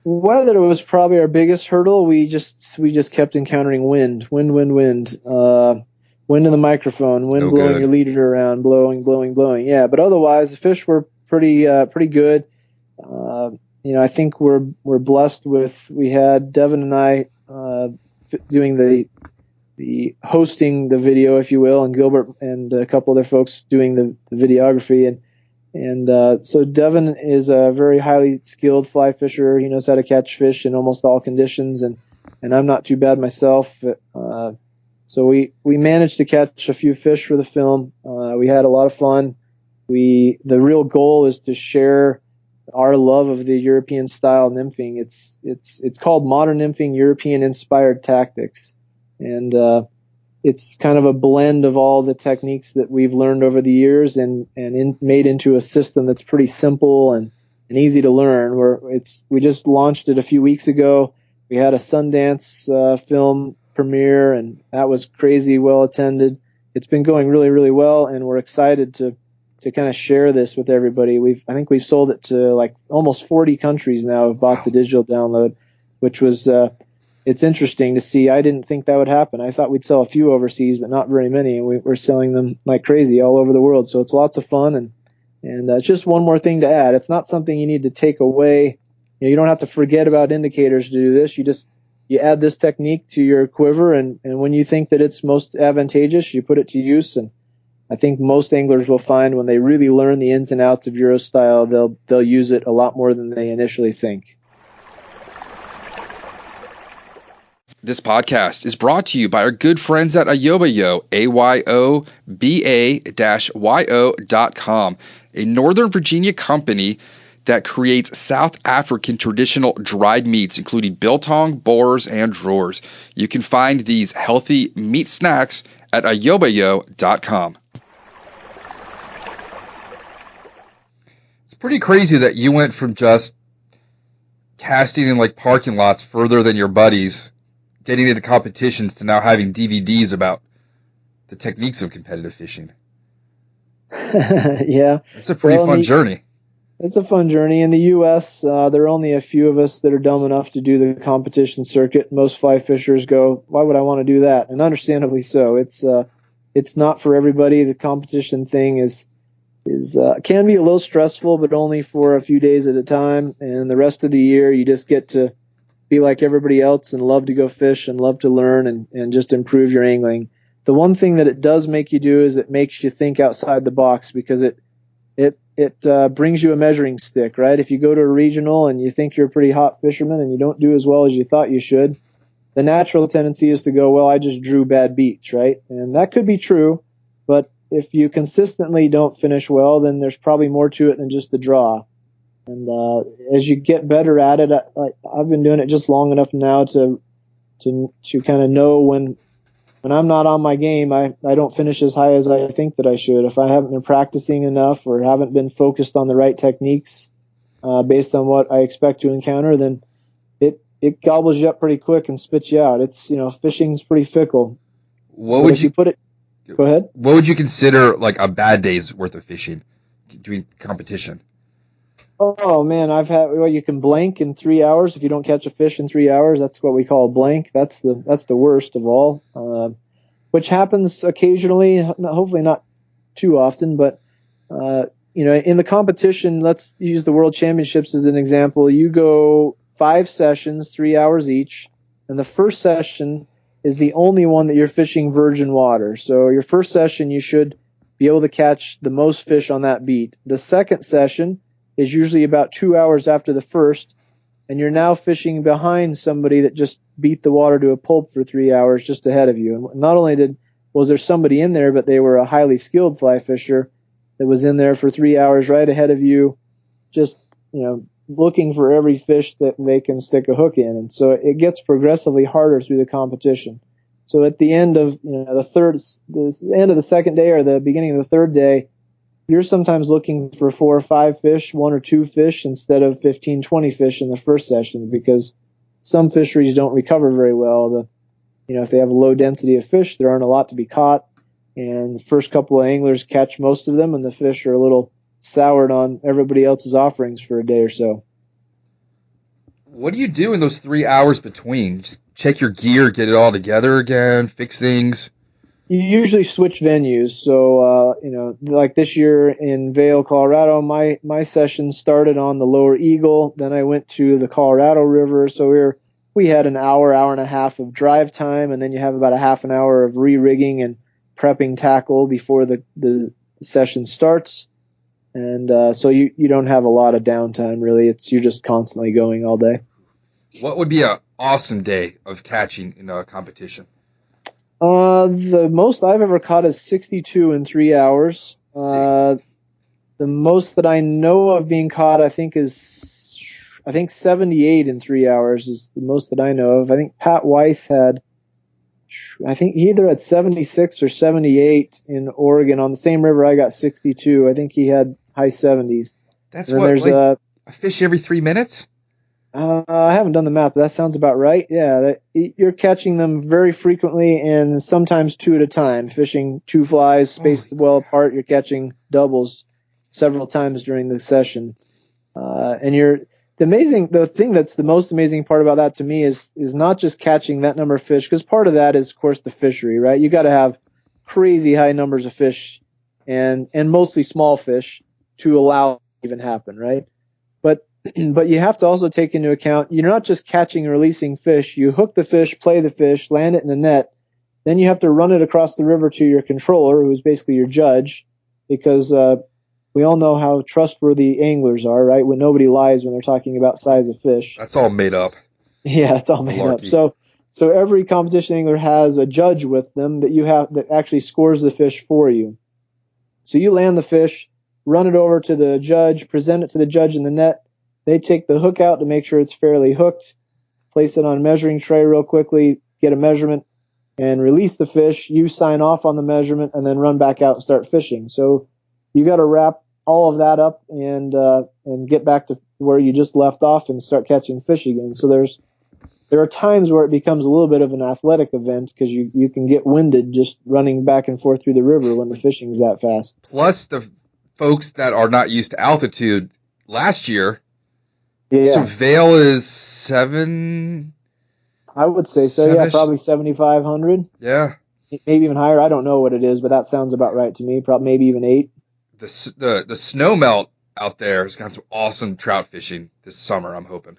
Weather was probably our biggest hurdle. We just kept encountering wind. Wind in the microphone, wind blowing your leader around, blowing. Yeah, but otherwise the fish were pretty good. I think we're blessed with. We had Devin and I doing the hosting the video, if you will, and Gilbert and a couple other folks doing the videography. And so Devin is a very highly skilled fly fisher. He knows how to catch fish in almost all conditions, and I'm not too bad myself. So we managed to catch a few fish for the film. We had a lot of fun. The real goal is to share our love of the European style nymphing. It's called Modern Nymphing European Inspired Tactics, and it's kind of a blend of all the techniques that we've learned over the years and made into a system that's pretty simple and easy to learn. We just launched it a few weeks ago. We had a Sundance film premiere, and that was crazy well attended. It's been going really, really well, and we're excited to kind of share this with everybody. I think we've sold it to like almost 40 countries now have bought the digital download, which was it's interesting to see. I didn't think that would happen. I thought we'd sell a few overseas, but not very many. And we're selling them like crazy all over the world. So it's lots of fun. And it's just one more thing to add. It's not something you need to take away. You don't have to forget about indicators to do this. You add this technique to your quiver. And when you think that it's most advantageous, you put it to use. And I think most anglers will find when they really learn the ins and outs of Euro style, they'll use it a lot more than they initially think. This podcast is brought to you by our good friends at Ayobayo, AYOBA-YO.com, a Northern Virginia company that creates South African traditional dried meats, including biltong, boars, and drawers. You can find these healthy meat snacks at ayobayo.com. It's pretty crazy that you went from just casting in like parking lots further than your buddies, getting into competitions to now having DVDs about the techniques of competitive fishing. Yeah. It's a pretty fun journey. It's a fun journey. In the U.S., there are only a few of us that are dumb enough to do the competition circuit. Most fly fishers go, why would I want to do that? And understandably so. It's not for everybody. The competition thing can be a little stressful, but only for a few days at a time. And the rest of the year, you just get to be like everybody else and love to go fish and love to learn and just improve your angling. The one thing that it does make you do is it makes you think outside the box, because it brings you a measuring stick, right? If you go to a regional and you think you're a pretty hot fisherman and you don't do as well as you thought you should, the natural tendency is to go, well, I just drew bad beats, right? And that could be true, but if you consistently don't finish well, then there's probably more to it than just the draw. And as you get better at it, I've been doing it just long enough now to kind of know when I'm not on my game, I don't finish as high as I think that I should. If I haven't been practicing enough or haven't been focused on the right techniques based on what I expect to encounter, then it gobbles you up pretty quick and spits you out. It's, fishing's pretty fickle. What would you put it? Go ahead. What would you consider like a bad day's worth of fishing doing competition? Oh man, you can blank in 3 hours if you don't catch a fish in 3 hours. That's what we call a blank. That's the worst of all, which happens occasionally, hopefully not too often, but in the competition, let's use the World Championships as an example. You go 5 sessions, 3 hours each, and the first session is the only one that you're fishing virgin water. So your first session, you should be able to catch the most fish on that beat. The second session is usually about 2 hours after the first, and you're now fishing behind somebody that just beat the water to a pulp for 3 hours just ahead of you. And not only was there somebody in there, but they were a highly skilled fly fisher that was in there for 3 hours right ahead of you, just, looking for every fish that they can stick a hook in. And so it gets progressively harder through the competition. So at the end of the end of the second day or the beginning of the third day, you're sometimes looking for 4 or 5 fish, 1 or 2 fish instead of 15, 20 fish in the first session, because some fisheries don't recover very well. If they have a low density of fish, there aren't a lot to be caught, and the first couple of anglers catch most of them, and the fish are a little soured on everybody else's offerings for a day or so. What do you do in those 3 hours between? Just check your gear, get it all together again, fix things? You usually switch venues. So, like this year in Vail, Colorado, my session started on the Lower Eagle. Then I went to the Colorado River. So we had an hour and a half of drive time, and then you have about a half an hour of re-rigging and prepping tackle before the session starts. And so you don't have a lot of downtime, really. You're just constantly going all day. What would be an awesome day of catching in a competition? The most I've ever caught is 62 in 3 hours. The most that I know of being caught, I think 78 in 3 hours is the most that I know of. I think Pat Weiss he either had 76 or 78 in Oregon. On the same river, I got 62. I think he had high 70s. That's a fish every 3 minutes? I haven't done the math, but that sounds about right. Yeah, you're catching them very frequently and sometimes 2 at a time. Fishing 2 flies spaced well apart, you're catching doubles several times during the session. The thing that's the most amazing part about that to me is not just catching that number of fish, because part of that is, of course, the fishery, right? You got to have crazy high numbers of fish and mostly small fish to allow it to even happen, right? But you have to also take into account, you're not just catching and releasing fish. You hook the fish, play the fish, land it in a net. Then you have to run it across the river to your controller, who's basically your judge, because we all know how trustworthy anglers are, right? When nobody lies when they're talking about size of fish. That's all made up. Yeah, it's all made up. So every competition angler has a judge with them that actually scores the fish for you. So you land the fish, run it over to the judge, present it to the judge in the net. They take the hook out to make sure it's fairly hooked, place it on a measuring tray real quickly, get a measurement, and release the fish. You sign off on the measurement and then run back out and start fishing. So you got to wrap all of that up and get back to where you just left off and start catching fish again. So there are times where it becomes a little bit of an athletic event because you can get winded just running back and forth through the river when the fishing's that fast. Plus the folks that are not used to altitude last year. Yeah. So Vail is 7. I would say so. Yeah, probably 7,500. Yeah. Maybe even higher. I don't know what it is, but that sounds about right to me. Probably maybe even 8. The snow melt out there has got some awesome trout fishing this summer, I'm hoping.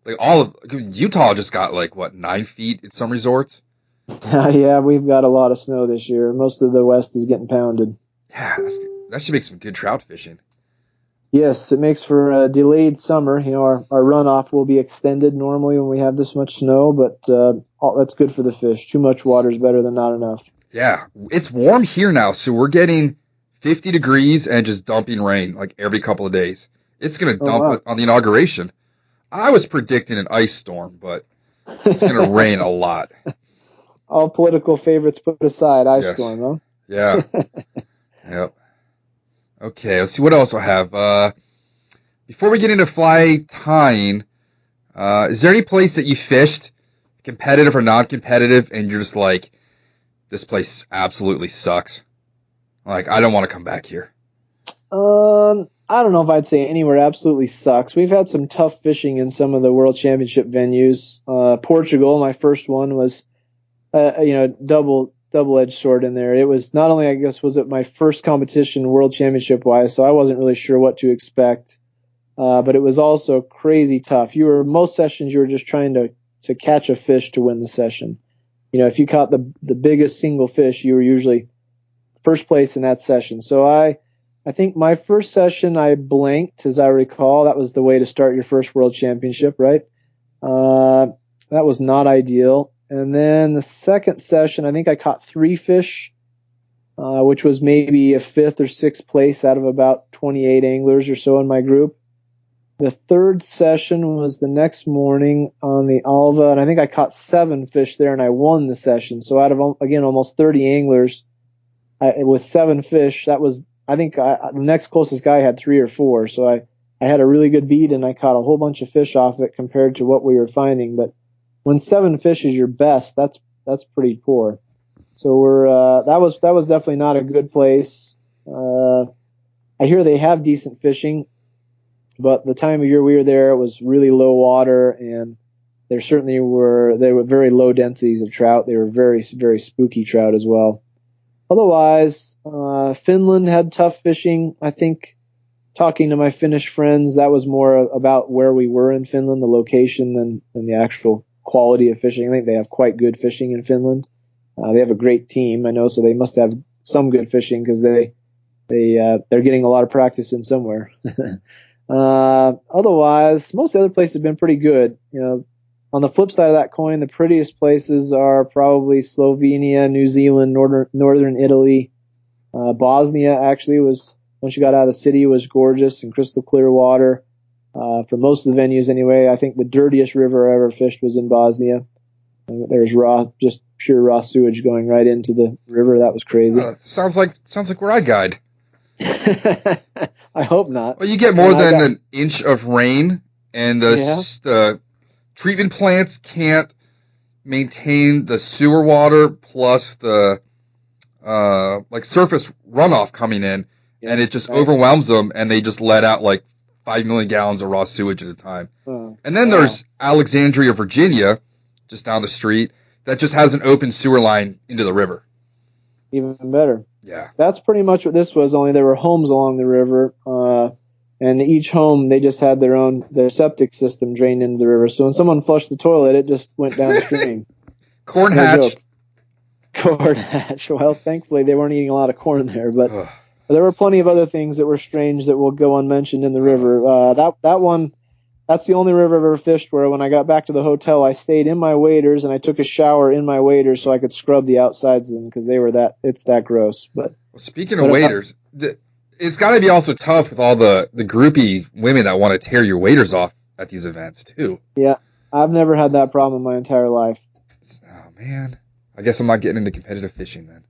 Like all of Utah just got 9 feet at some resorts. Yeah, we've got a lot of snow this year. Most of the West is getting pounded. Yeah, that should make some good trout fishing. Yes, it makes for a delayed summer. Our runoff will be extended normally when we have this much snow, but that's good for the fish. Too much water is better than not enough. Yeah, it's warm here now, so we're getting 50 degrees and just dumping rain every couple of days. It's going to dump on the inauguration. I was predicting an ice storm, but it's going to rain a lot. All political favorites put aside, ice storm, huh? Yeah. Yep. Okay, let's see what else I have. Before we get into fly tying, is there any place that you fished, competitive or non-competitive, and you're just like, this place absolutely sucks? I don't want to come back here. I don't know if I'd say anywhere absolutely sucks. We've had some tough fishing in some of the World Championship venues. Portugal, my first one, was double-edged sword in there. It was not only, I guess, was it my first competition World Championship wise, so I wasn't really sure what to expect. But it was also crazy tough. Most sessions you were just trying to catch a fish to win the session. If you caught the biggest single fish, you were usually first place in that session. So I think my first session I blanked, as I recall. That was the way to start your first World Championship, right? That was not ideal. And then the second session, I think I caught 3 fish, which was maybe a 5th or 6th place out of about 28 anglers or so in my group. The third session was the next morning on the Alva, and I think I caught 7 fish there, and I won the session. So out of, again, almost 30 anglers, it was 7 fish. That was, I think, the next closest guy had 3 or 4. So I had a really good beat, and I caught a whole bunch of fish off it compared to what we were finding. But when 7 fish is your best, that's pretty poor. So that was definitely not a good place. I hear they have decent fishing, but the time of year we were there, it was really low water, and there were very low densities of trout. They were very, very spooky trout as well. Otherwise, Finland had tough fishing. I think talking to my Finnish friends, that was more about where we were in Finland, the location, than the actual quality of fishing. I think they have quite good fishing in Finland. They have a great team, I know, so they must have some good fishing because they're getting a lot of practice in somewhere. Otherwise, most other places have been pretty good. On the flip side of that coin, the prettiest places are probably Slovenia, New Zealand, northern Italy. Bosnia actually was, once you got out of the city, was gorgeous and crystal clear water. For most of the venues anyway. I think the dirtiest river I ever fished was in Bosnia. There's just pure raw sewage going right into the river. That was crazy. Sounds like where I guide. I hope not. Well, you get more than an inch of rain, and the treatment plants can't maintain the sewer water plus the surface runoff coming in, and it just overwhelms them, and they just let out 5 million gallons of raw sewage at a time. And then there's Alexandria, Virginia, just down the street, that just has an open sewer line into the river. Even better. Yeah. That's pretty much what this was, only there were homes along the river, and each home, they just had their septic system drained into the river. So when someone flushed the toilet, it just went downstream. Corn hatch. Corn hatch. Well, thankfully, they weren't eating a lot of corn there, but there were plenty of other things that were strange that will go unmentioned in the river. That's the only river I've ever fished where when I got back to the hotel, I stayed in my waders and I took a shower in my waders so I could scrub the outsides of them because it's that gross. But speaking of waders, it's got to be also tough with all the groupie women that want to tear your waders off at these events too. Yeah, I've never had that problem in my entire life. Oh man, I guess I'm not getting into competitive fishing then.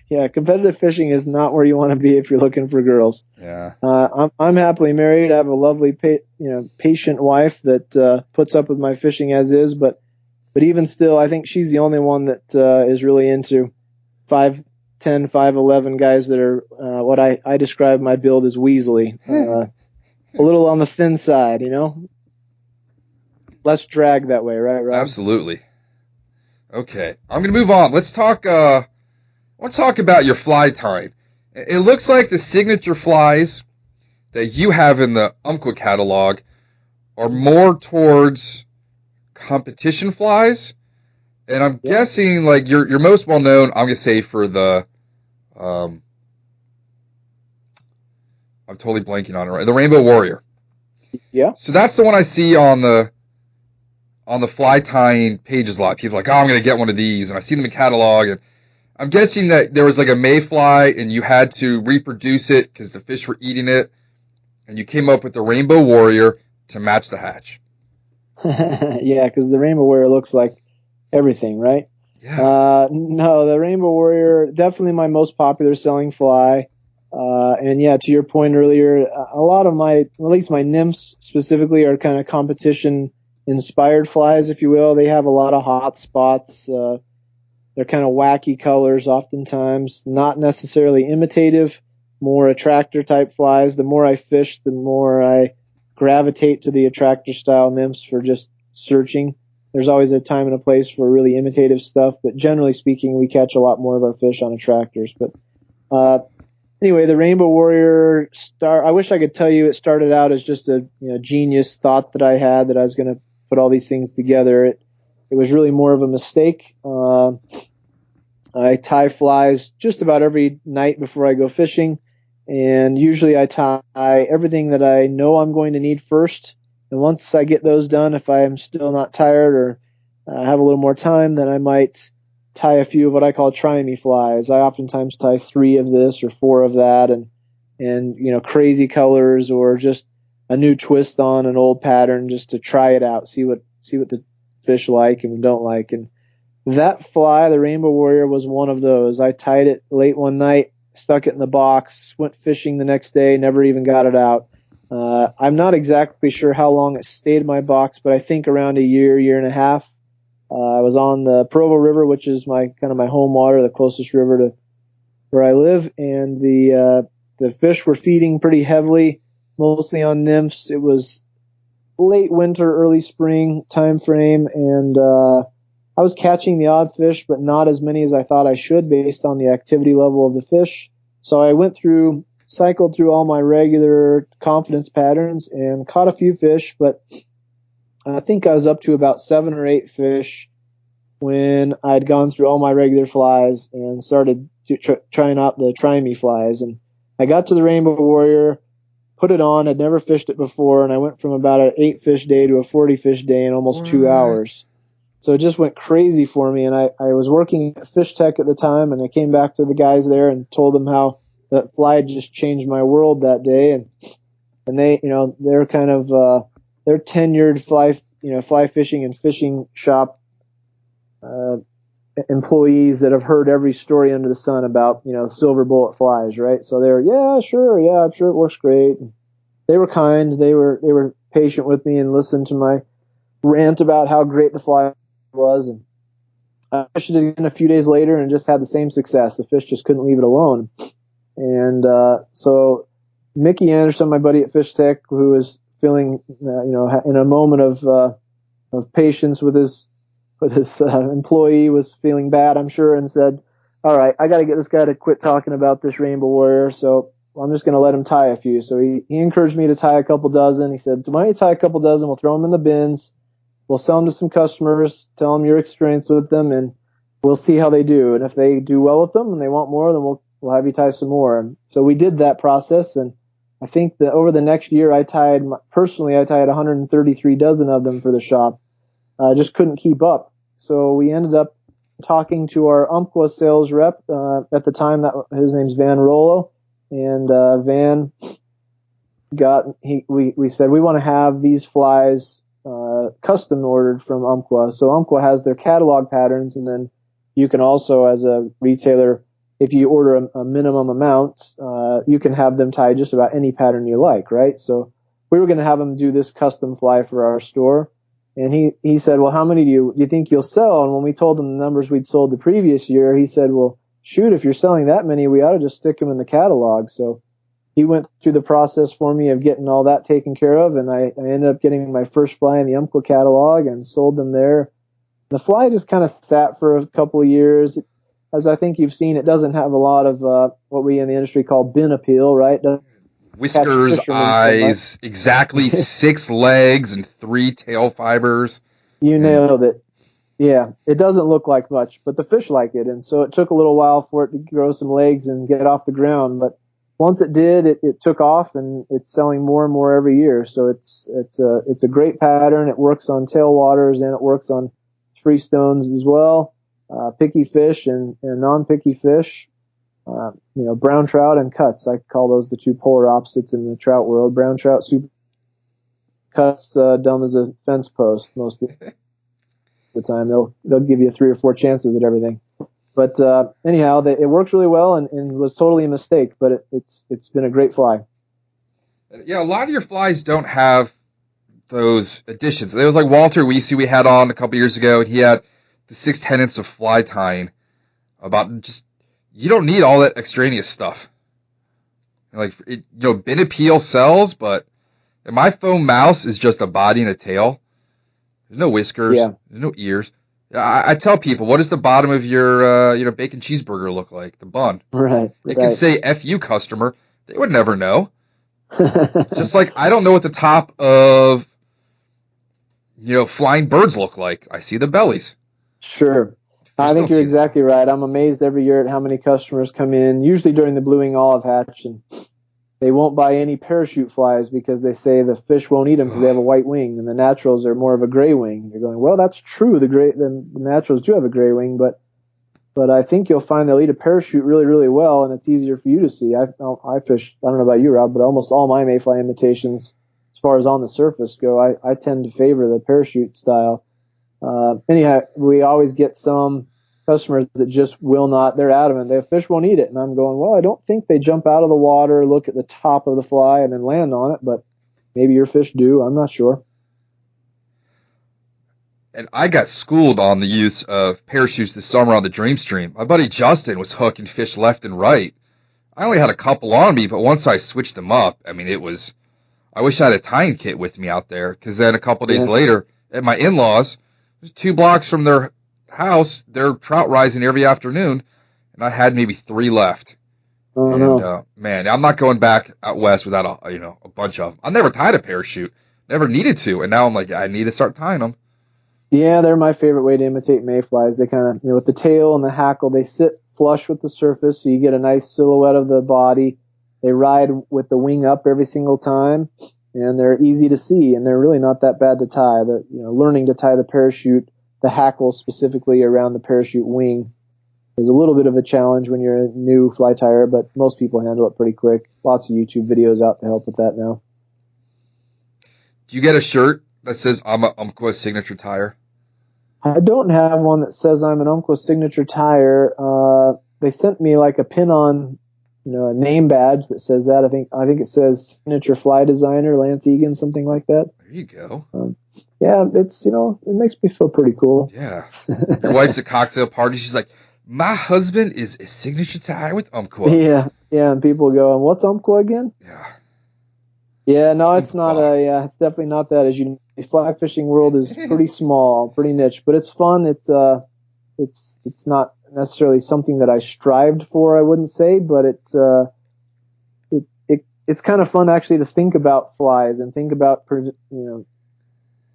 Yeah, competitive fishing is not where you want to be if you're looking for girls. Yeah. I'm happily married. I have a lovely, patient wife that puts up with my fishing as is. But even still, I think she's the only one that is really into 5'10", 5'11" guys that are what I describe my build as weaselly, a little on the thin side, less drag that way, right, Rob? Absolutely. Okay, I'm gonna move on. Let's talk about your fly tying. It looks like the signature flies that you have in the Umpqua catalog are more towards competition flies, and I'm guessing like you're most well known. I'm gonna say for the I'm totally blanking on it. Right, the Rainbow Warrior. Yeah. So that's the one I see on the fly tying pages a lot. People are like, oh, I'm gonna get one of these, and I see them in the catalog, and I'm guessing that there was like a mayfly, and you had to reproduce it because the fish were eating it, and you came up with the Rainbow Warrior to match the hatch. Yeah, because the Rainbow Warrior looks like everything, right? Yeah. No, the Rainbow Warrior, definitely my most popular selling fly. And yeah, to your point earlier, a lot of at least my nymphs specifically, are kind of competition inspired flies, if you will. They have a lot of hot spots. They're kind of wacky colors oftentimes, not necessarily imitative, more attractor type flies. The more I fish, the more I gravitate to the attractor style nymphs for just searching. There's always a time and a place for really imitative stuff, but generally speaking, we catch a lot more of our fish on attractors. But anyway, the Rainbow Warrior I wish I could tell you it started out as just a genius thought that I had that I was going to put all these things together. It was really more of a mistake. I tie flies just about every night before I go fishing, and usually I tie everything that I know I'm going to need first. And once I get those done, if I am still not tired or have a little more time, then I might tie a few of what I call try-me flies. I oftentimes tie 3 of this or 4 of that, and crazy colors or just a new twist on an old pattern just to try it out, see what the fish like and don't like. And that fly, the Rainbow Warrior, was one of those. I tied it late one night, stuck it in the box, went fishing the next day, never even got it out. I'm not exactly sure how long it stayed in my box, but I think around a year and a half. I was on the Provo River, which is my home water, the closest river to where I live, and the fish were feeding pretty heavily, mostly on nymphs. It was late winter, early spring time frame, and I was catching the odd fish, but not as many as I thought I should based on the activity level of the fish. So I cycled through all my regular confidence patterns and caught a few fish, but I think I was up to about 7 or 8 fish when I'd gone through all my regular flies and started trying out the try-me flies. And I got to the Rainbow Warrior, put it on. I'd never fished it before, and I went from about an 8-fish day to a 40-fish day in almost 2 hours. So it just went crazy for me, and I was working at Fish Tech at the time, and I came back to the guys there and told them how that fly had just changed my world that day. And they, they're kind of they're tenured fly fishing and fishing shop employees that have heard every story under the sun about silver bullet flies, right? So they're I'm sure it works great. And they were kind, they were patient with me and listened to my rant about how great the fly was. And I fished it again a few days later and just had the same success. The fish just couldn't leave it alone. And so Mickey Anderson, my buddy at Fish Tech, who was feeling in a moment of patience with his employee, was feeling bad, I'm sure, and said, all right, I got to get this guy to quit talking about this Rainbow Warrior, so I'm just going to let him tie a few. So he encouraged me to tie a couple dozen. He said, why don't you tie a couple dozen? We'll throw them in the bins. We'll sell them to some customers, tell them your experience with them, and we'll see how they do. And if they do well with them and they want more, then we'll have you tie some more. And so we did that process, and I think that over the next year I tied 133 dozen of them for the shop. I just couldn't keep up. So we ended up talking to our Umpqua sales rep at the time. His name's Van Rollo, and Van we said we want to have these flies custom ordered from Umpqua. So Umpqua has their catalog patterns, and then you can also, as a retailer, if you order a minimum amount, you can have them tie just about any pattern you like, right? So we were going to have him do this custom fly for our store. And he said, well, how many do you think you'll sell? And when we told him the numbers we'd sold the previous year, he said, well, shoot, if you're selling that many, we ought to just stick them in the catalog. So he went through the process for me of getting all that taken care of. And I ended up getting my first fly in the Umpqua catalog and sold them there. The fly just kind of sat for a couple of years. As I think you've seen, it doesn't have a lot of what we in the industry call bin appeal, right? Whiskers, eyes, exactly 6 legs and 3 tail fibers. You nailed it. Yeah, it doesn't look like much, but the fish like it. And so it took a little while for it to grow some legs and get off the ground. But once it did, it took off, and it's selling more and more every year. So it's a great pattern. It works on tailwaters, and it works on FreeStones as well, picky fish and non-picky fish. Brown trout and cuts. I call those the two polar opposites in the trout world. Brown trout, super cuts, dumb as a fence post most of the time. They'll give you 3 or 4 chances at everything. But anyhow, it works really well and was totally a mistake. But it's been a great fly. Yeah, a lot of your flies don't have those additions. There was like Walter Weesey we had on a couple years ago, and he had the 6 tenets of fly tying about just. You don't need all that extraneous stuff. Like, bin appeal sells, but my foam mouse is just a body and a tail. There's no whiskers. Yeah. There's no ears. I tell people, what does the bottom of your bacon cheeseburger look like? The bun. Right. It can say "F you, customer." They would never know. Just like I don't know what the top of flying birds look like. I see the bellies. Sure. I think you're exactly right. I'm amazed every year at how many customers come in, usually during the blue-wing olive hatch, and they won't buy any parachute flies because they say the fish won't eat them because they have a white wing, and the naturals are more of a gray wing. You're going, well, that's true. The naturals do have a gray wing, but I think you'll find they'll eat a parachute really, really well, and it's easier for you to see. I fish, I don't know about you, Rob, but almost all my mayfly imitations, as far as on the surface go, I tend to favor the parachute style. Anyhow, we always get some customers that just will not, they're adamant, the fish won't eat it. And I'm going, well, I don't think they jump out of the water, look at the top of the fly, and then land on it, but maybe your fish do. I'm not sure. And I got schooled on the use of parachutes this summer on the Dreamstream. My buddy Justin was hooking fish left and right. I only had a couple on me, but once I switched them up, I wish I had a tying kit with me out there, because then a couple days later, at my in-laws, 2 blocks from their house, they're trout rising every afternoon, and I had maybe 3 left. Oh, no. Man, I'm not going back out west without a bunch of them. I never tied a parachute, never needed to, and now I'm like, I need to start tying them. Yeah, they're my favorite way to imitate mayflies. They kind of, with the tail and the hackle, they sit flush with the surface, so you get a nice silhouette of the body. They ride with the wing up every single time, and they're easy to see, and they're really not that bad to tie. Learning to tie the parachute, the hackle specifically around the parachute wing, is a little bit of a challenge when you're a new fly tyer, but most people handle it pretty quick. Lots of YouTube videos out to help with that now. Do you get a shirt that says I'm a Umpqua signature tyer? I don't have one that says I'm an Umpqua signature tyer. They sent me like a pin-on, a name badge that says that. I think it says signature fly designer Lance Egan, something like that. There you go. Yeah, it's it makes me feel pretty cool. Yeah. Your wife's at cocktail party. She's like, my husband is a signature tyer with Umpqua. Yeah, and people go, what's Umpqua again? Yeah. Yeah, no, it's not it's definitely not that. As you know, the fly fishing world is pretty small, pretty niche, but it's fun. It's not necessarily something that I strived for, I wouldn't say, but it's kind of fun actually to think about flies and think about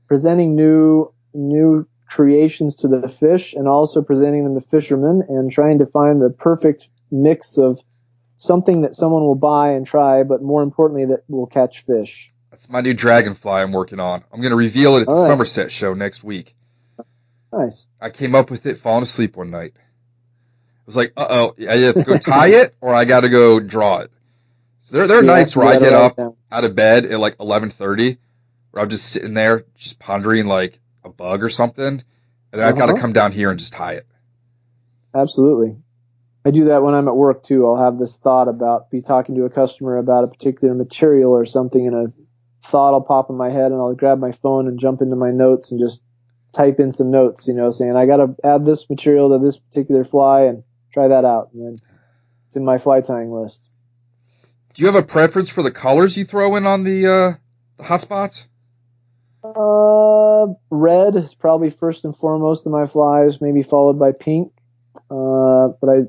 presenting new creations to the fish, and also presenting them to fishermen, and trying to find the perfect mix of something that someone will buy and try, but more importantly, that will catch fish. That's my new dragonfly I'm working on. I'm going to reveal it at the Somerset show next week. Nice. I came up with it falling asleep one night. I was like, I have to go tie it, or I got to go draw it. So there are nights where I get up out of bed at like 11:30, where I'm just sitting there, just pondering like a bug or something, and then I've got to come down here and just tie it. absolutely. I do that when I'm at work too. I'll have this thought about be talking to a customer about a particular material or something, and a thought will pop in my head, and I'll grab my phone and jump into my notes and just type in some notes, saying I got to add this material to this particular fly and try that out. And then it's in my fly tying list. Do you have a preference for the colors you throw in on the hot spots? Red is probably first and foremost of my flies, maybe followed by pink. But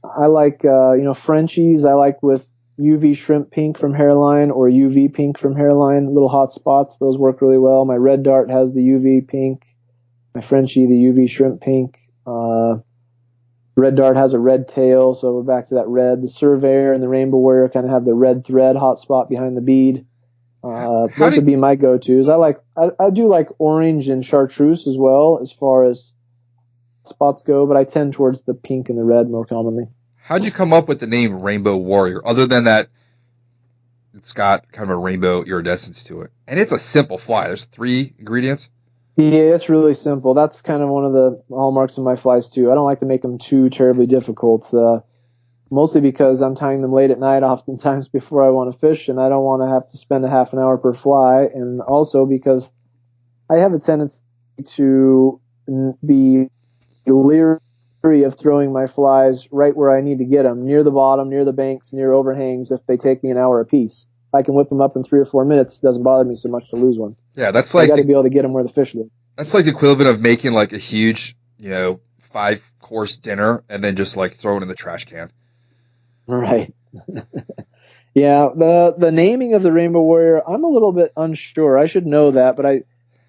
I like, Frenchies. I like with UV shrimp pink from Hairline or UV pink from Hairline, little hot spots. Those work really well. My red dart has the UV pink. My Frenchie, the UV shrimp pink. Red dart has a red tail, so we're back to that red. The Surveyor and the Rainbow Warrior kind of have the red thread hot spot behind the bead. Those would be my go-tos. I do like orange and chartreuse as well as far as spots go, but I tend towards the pink and the red more commonly. How'd you come up with the name Rainbow Warrior, other than that it's got kind of a rainbow iridescence to it? And it's a simple fly. There's 3 ingredients. Yeah, it's really simple. That's kind of one of the hallmarks of my flies too. I don't like to make them too terribly difficult, mostly because I'm tying them late at night oftentimes before I want to fish, and I don't want to have to spend a half an hour per fly, and also because I have a tendency to be leery of throwing my flies right where I need to get them, near the bottom, near the banks, near overhangs, if they take me an hour apiece. If I can whip them up in 3 or 4 minutes, it doesn't bother me so much to lose one. Yeah, that's like I got to be able to get them where the fish live. That's like the equivalent of making like a huge, 5-course dinner and then just like throw it in the trash can. Right. Yeah, the naming of the Rainbow Warrior, I'm a little bit unsure. I should know that, but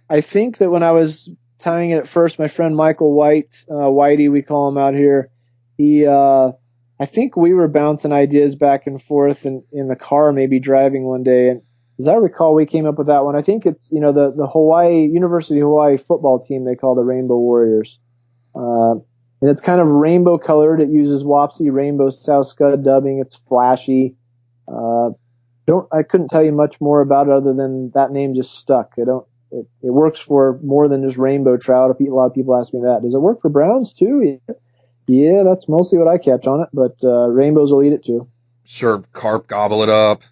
I think that when I was tying it at first, my friend Michael White, Whitey, we call him out here, I think we were bouncing ideas back and forth in the car, maybe driving one day, and as I recall, we came up with that one. I think it's, the University of Hawaii football team they call the Rainbow Warriors. And it's kind of rainbow colored. It uses WAPSI rainbow South Scud dubbing. It's flashy. I couldn't tell you much more about it other than that name just stuck. It works for more than just rainbow trout. A lot of people ask me that. Does it work for browns too? Yeah, that's mostly what I catch on it, but rainbows will eat it too. Sure, carp gobble it up.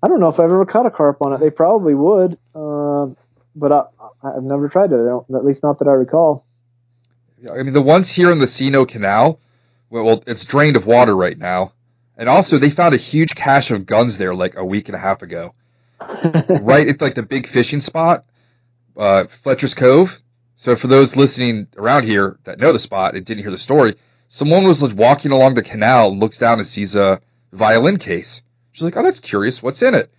I don't know if I've ever caught a carp on it. They probably would, but I've never tried it. At least not that I recall. Yeah, I mean, the ones here in the Sino Canal, well, it's drained of water right now. And also, they found a huge cache of guns there like a week and a half ago. Right at like the big fishing spot, Fletcher's Cove. So for those listening around here that know the spot and didn't hear the story, someone was walking along the canal and looks down and sees a violin case. She's like, oh, that's curious. What's in it?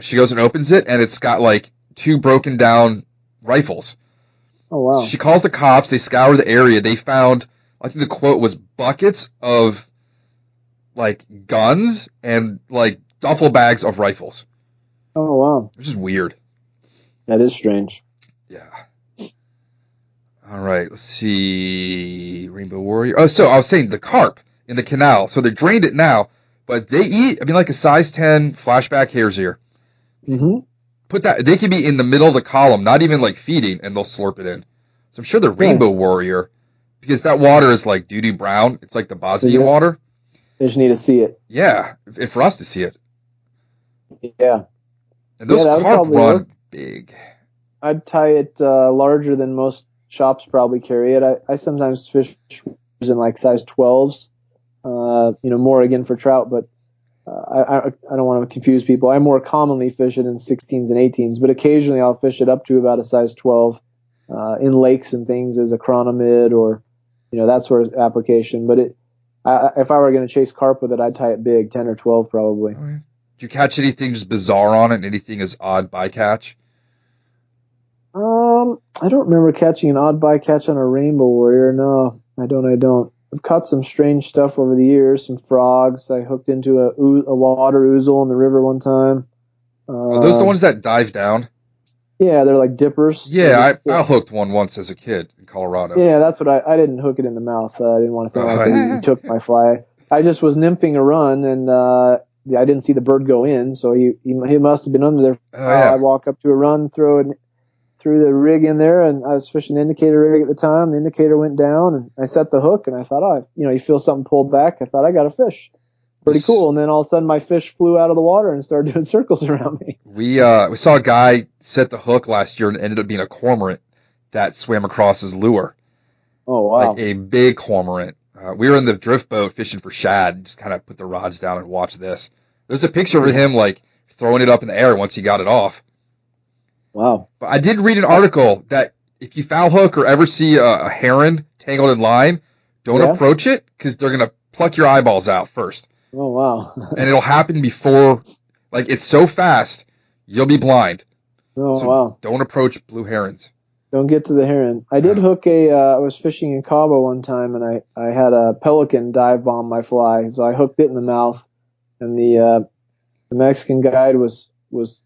She goes and opens it, and it's got like 2 broken down rifles. Oh, wow. She calls the cops. They scour the area. They found, I think the quote was buckets of like guns and like duffel bags of rifles. Oh, wow. Which is weird. That is strange. Yeah. All right. Let's see. Rainbow Warrior. Oh, so I was saying the carp in the canal. So they drained it now. But they eat, like a size 10 flashback hare's ear. Mm-hmm. They can be in the middle of the column, not even like feeding, and they'll slurp it in. So I'm sure the Rainbow Warrior, because that water is like duty brown. It's like the Bosnian water. They just need to see it. Yeah, for us to see it. Yeah. And those carp run big. I'd tie it larger than most shops probably carry it. I sometimes fish in like size 12s. More again for trout, but I don't want to confuse people. I more commonly fish it in 16s and 18s, but occasionally I'll fish it up to about a size 12 in lakes and things as a chronomid or that sort of application. But if I were going to chase carp with it, I'd tie it big, 10 or 12 probably. Okay. Did you catch anything just bizarre on it? Anything as odd bycatch? I don't remember catching an odd bycatch on a Rainbow Warrior. No, I don't. I've caught some strange stuff over the years, some frogs. I hooked into a water ouzel in the river one time. Are those the ones that dive down? Yeah, they're like dippers. Yeah, I hooked one once as a kid in Colorado. Yeah, that's what I didn't hook it in the mouth. I didn't want to sound like he took my fly. I just was nymphing a run, and I didn't see the bird go in, so he must have been under there. Oh, yeah. I walk up to a run, throw it threw the rig in there, and I was fishing the indicator rig at the time. The indicator went down, and I set the hook, and I thought, oh, you feel something pulled back. I thought, I got a fish. Pretty cool. And then all of a sudden, my fish flew out of the water and started doing circles around me. We saw a guy set the hook last year, and it ended up being a cormorant that swam across his lure. Oh, wow. Like a big cormorant. We were in the drift boat fishing for shad, just kind of put the rods down and watch this. There's a picture of him like throwing it up in the air once he got it off. Wow. But I did read an article that if you foul hook or ever see a heron tangled in line, don't approach it because they're going to pluck your eyeballs out first. Oh, wow. And it'll happen before, like, it's so fast, you'll be blind. Oh, so wow. Don't approach blue herons. Don't get to the heron. I did hook I was fishing in Cabo one time, and I had a pelican dive bomb my fly, so I hooked it in the mouth, and the Mexican guide was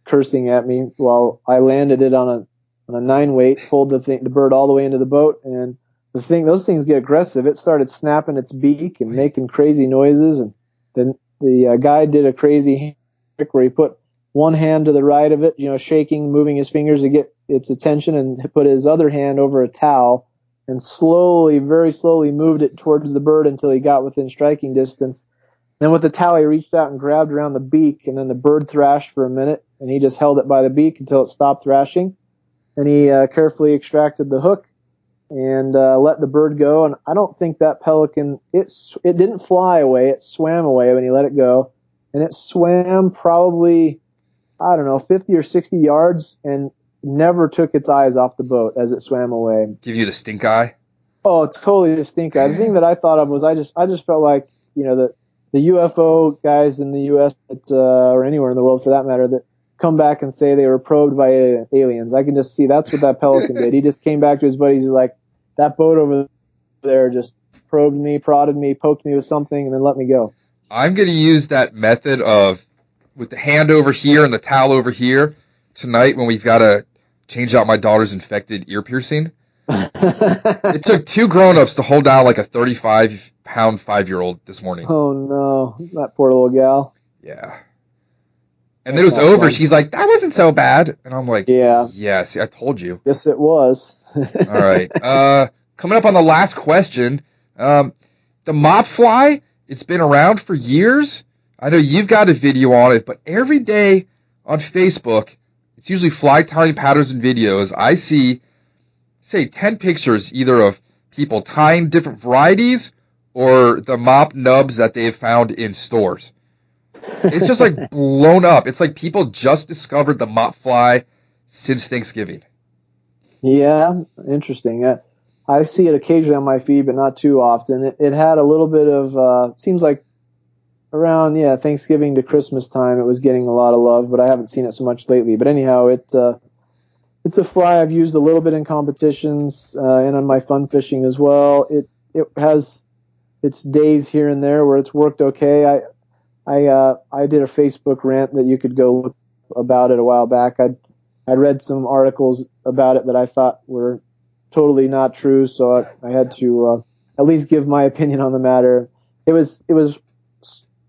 cursing at me while I landed it on a 9-weight, pulled the bird all the way into the boat, and those things get aggressive. It started snapping its beak and making crazy noises, and then the guide did a crazy trick where he put one hand to the right of it, shaking, moving his fingers to get its attention, and put his other hand over a towel and slowly, very slowly moved it towards the bird until he got within striking distance. Then with the towel, he reached out and grabbed around the beak, and then the bird thrashed for a minute, and he just held it by the beak until it stopped thrashing. Then he carefully extracted the hook and let the bird go. And I don't think that pelican, it didn't fly away. It swam away when he let it go. And it swam probably, 50 or 60 yards and never took its eyes off the boat as it swam away. Give you the stink eye? Oh, totally the stink eye. The thing that I thought of was I just felt like, the UFO guys in the U.S. Or anywhere in the world for that matter that come back and say they were probed by aliens. I can just see that's what that pelican did. He just came back to his buddies. He's like, that boat over there just probed me, prodded me, poked me with something, and then let me go. I'm going to use that method of with the hand over here and the towel over here tonight when we've got to change out my daughter's infected ear piercing. It took 2 grown-ups to hold down like a 35-pound 5-year-old this morning. Oh, no. That poor little gal. Yeah. And then it was over. She's like, that wasn't so bad. And I'm like, yeah, see, I told you. Yes, it was. All right. Coming up on the last question, the mop fly, it's been around for years. I know you've got a video on it, but every day on Facebook, it's usually fly tying patterns and videos. I see, say, 10 pictures either of people tying different varieties or the mop nubs that they've found in stores. It's just like blown up. It's like people just discovered the mop fly since Thanksgiving. Yeah, interesting. I see it occasionally on my feed, but not too often. It had a little bit of, seems like around, Thanksgiving to Christmas time, it was getting a lot of love, but I haven't seen it so much lately. But anyhow, it's a fly I've used a little bit in competitions and on my fun fishing as well. It has its days here and there where it's worked okay. I did a Facebook rant that you could go look about it a while back. I'd read some articles about it that I thought were totally not true, so I had to at least give my opinion on the matter. It was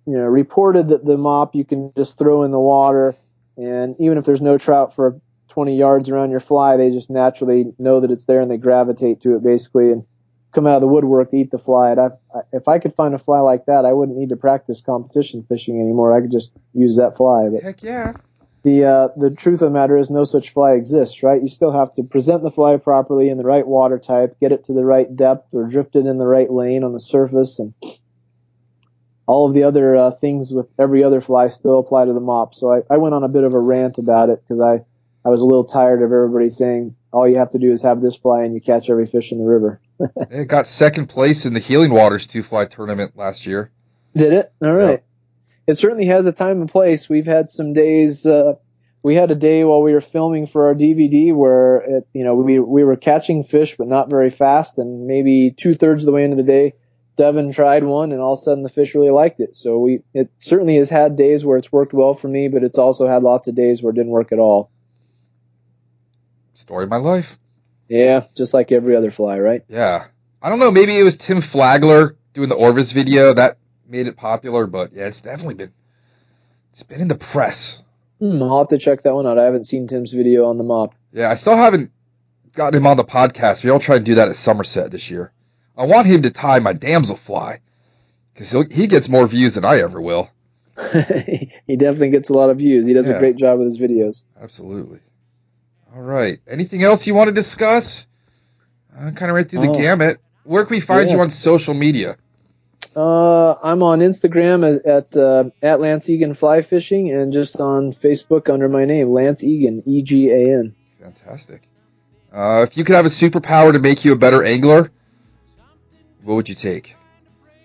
reported that the mop you can just throw in the water, and even if there's no trout for 20 yards around your fly, they just naturally know that it's there and they gravitate to it basically and come out of the woodwork to eat the fly. And if I could find a fly like that, I wouldn't need to practice competition fishing anymore. I could just use that fly. But heck yeah. The truth of the matter is no such fly exists, right? You still have to present the fly properly in the right water type, get it to the right depth or drift it in the right lane on the surface, and all of the other things with every other fly still apply to the mop. So I went on a bit of a rant about it because I was a little tired of everybody saying all you have to do is have this fly and you catch every fish in the river. It got second place in the Healing Waters 2-fly tournament last year. Did it? All right. Yep. It certainly has a time and place. We've had some days. We had a day while we were filming for our DVD where we were catching fish but not very fast, and maybe 2/3 of the way into the day, Devin tried one, and all of a sudden the fish really liked it. So it certainly has had days where it's worked well for me, but it's also had lots of days where it didn't work at all. Story of my life. Yeah, just like every other fly, right? Yeah. I don't know, maybe it was Tim Flagler doing the Orvis video that made it popular, but yeah, it's definitely been in the press. I'll have to check that one out. I haven't seen Tim's video on the mop. Yeah, I still haven't gotten him on the podcast. Maybe I'll try and do that at Somerset this year. I want him to tie my damselfly because he gets more views than I ever will. He definitely gets a lot of views. He does a great job with his videos. Absolutely. All right. Anything else you want to discuss? Kind of right through the gamut. Where can we find you on social media? I'm on Instagram at Lance Egan Fly Fishing, and just on Facebook under my name, Lance Egan, Egan. Fantastic. If you could have a superpower to make you a better angler, what would you take?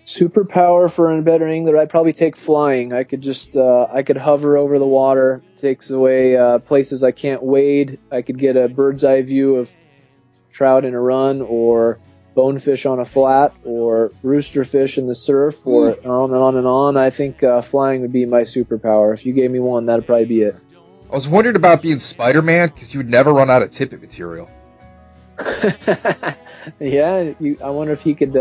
Superpower for a better angler, I'd probably take flying. I could just I could hover over the water. Takes away places I can't wade. I could get a bird's eye view of trout in a run, or bonefish on a flat, or rooster fish in the surf, or on and on and on. I think flying would be my superpower. If you gave me one, that'd probably be it. I was wondering about being Spider-Man because you would never run out of tippet material. Yeah, I wonder if he could.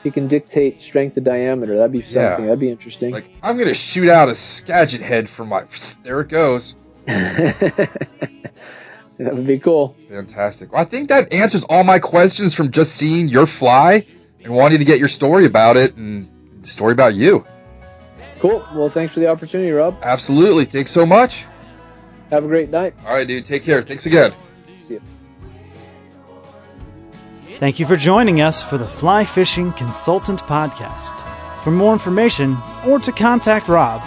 He can dictate strength to diameter. That'd be something. Yeah. That'd be interesting. Like, I'm going to shoot out a Skagit head from my... There it goes. That would be cool. Fantastic. Well, I think that answers all my questions from just seeing your fly and wanting to get your story about it and the story about you. Cool. Well, thanks for the opportunity, Rob. Absolutely. Thanks so much. Have a great night. All right, dude. Take care. Thanks again. See you. Thank you for joining us for the Fly Fishing Consultant Podcast. For more information or to contact Rob,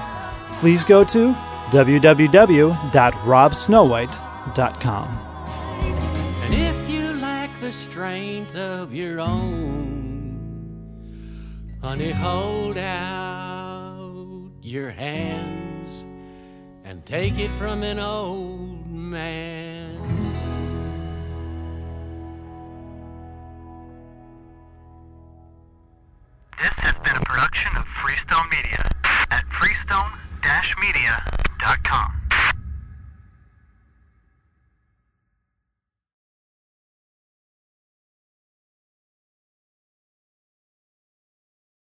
please go to www.robsnowhite.com. And if you lack the strength of your own, honey, hold out your hands and take it from an old man.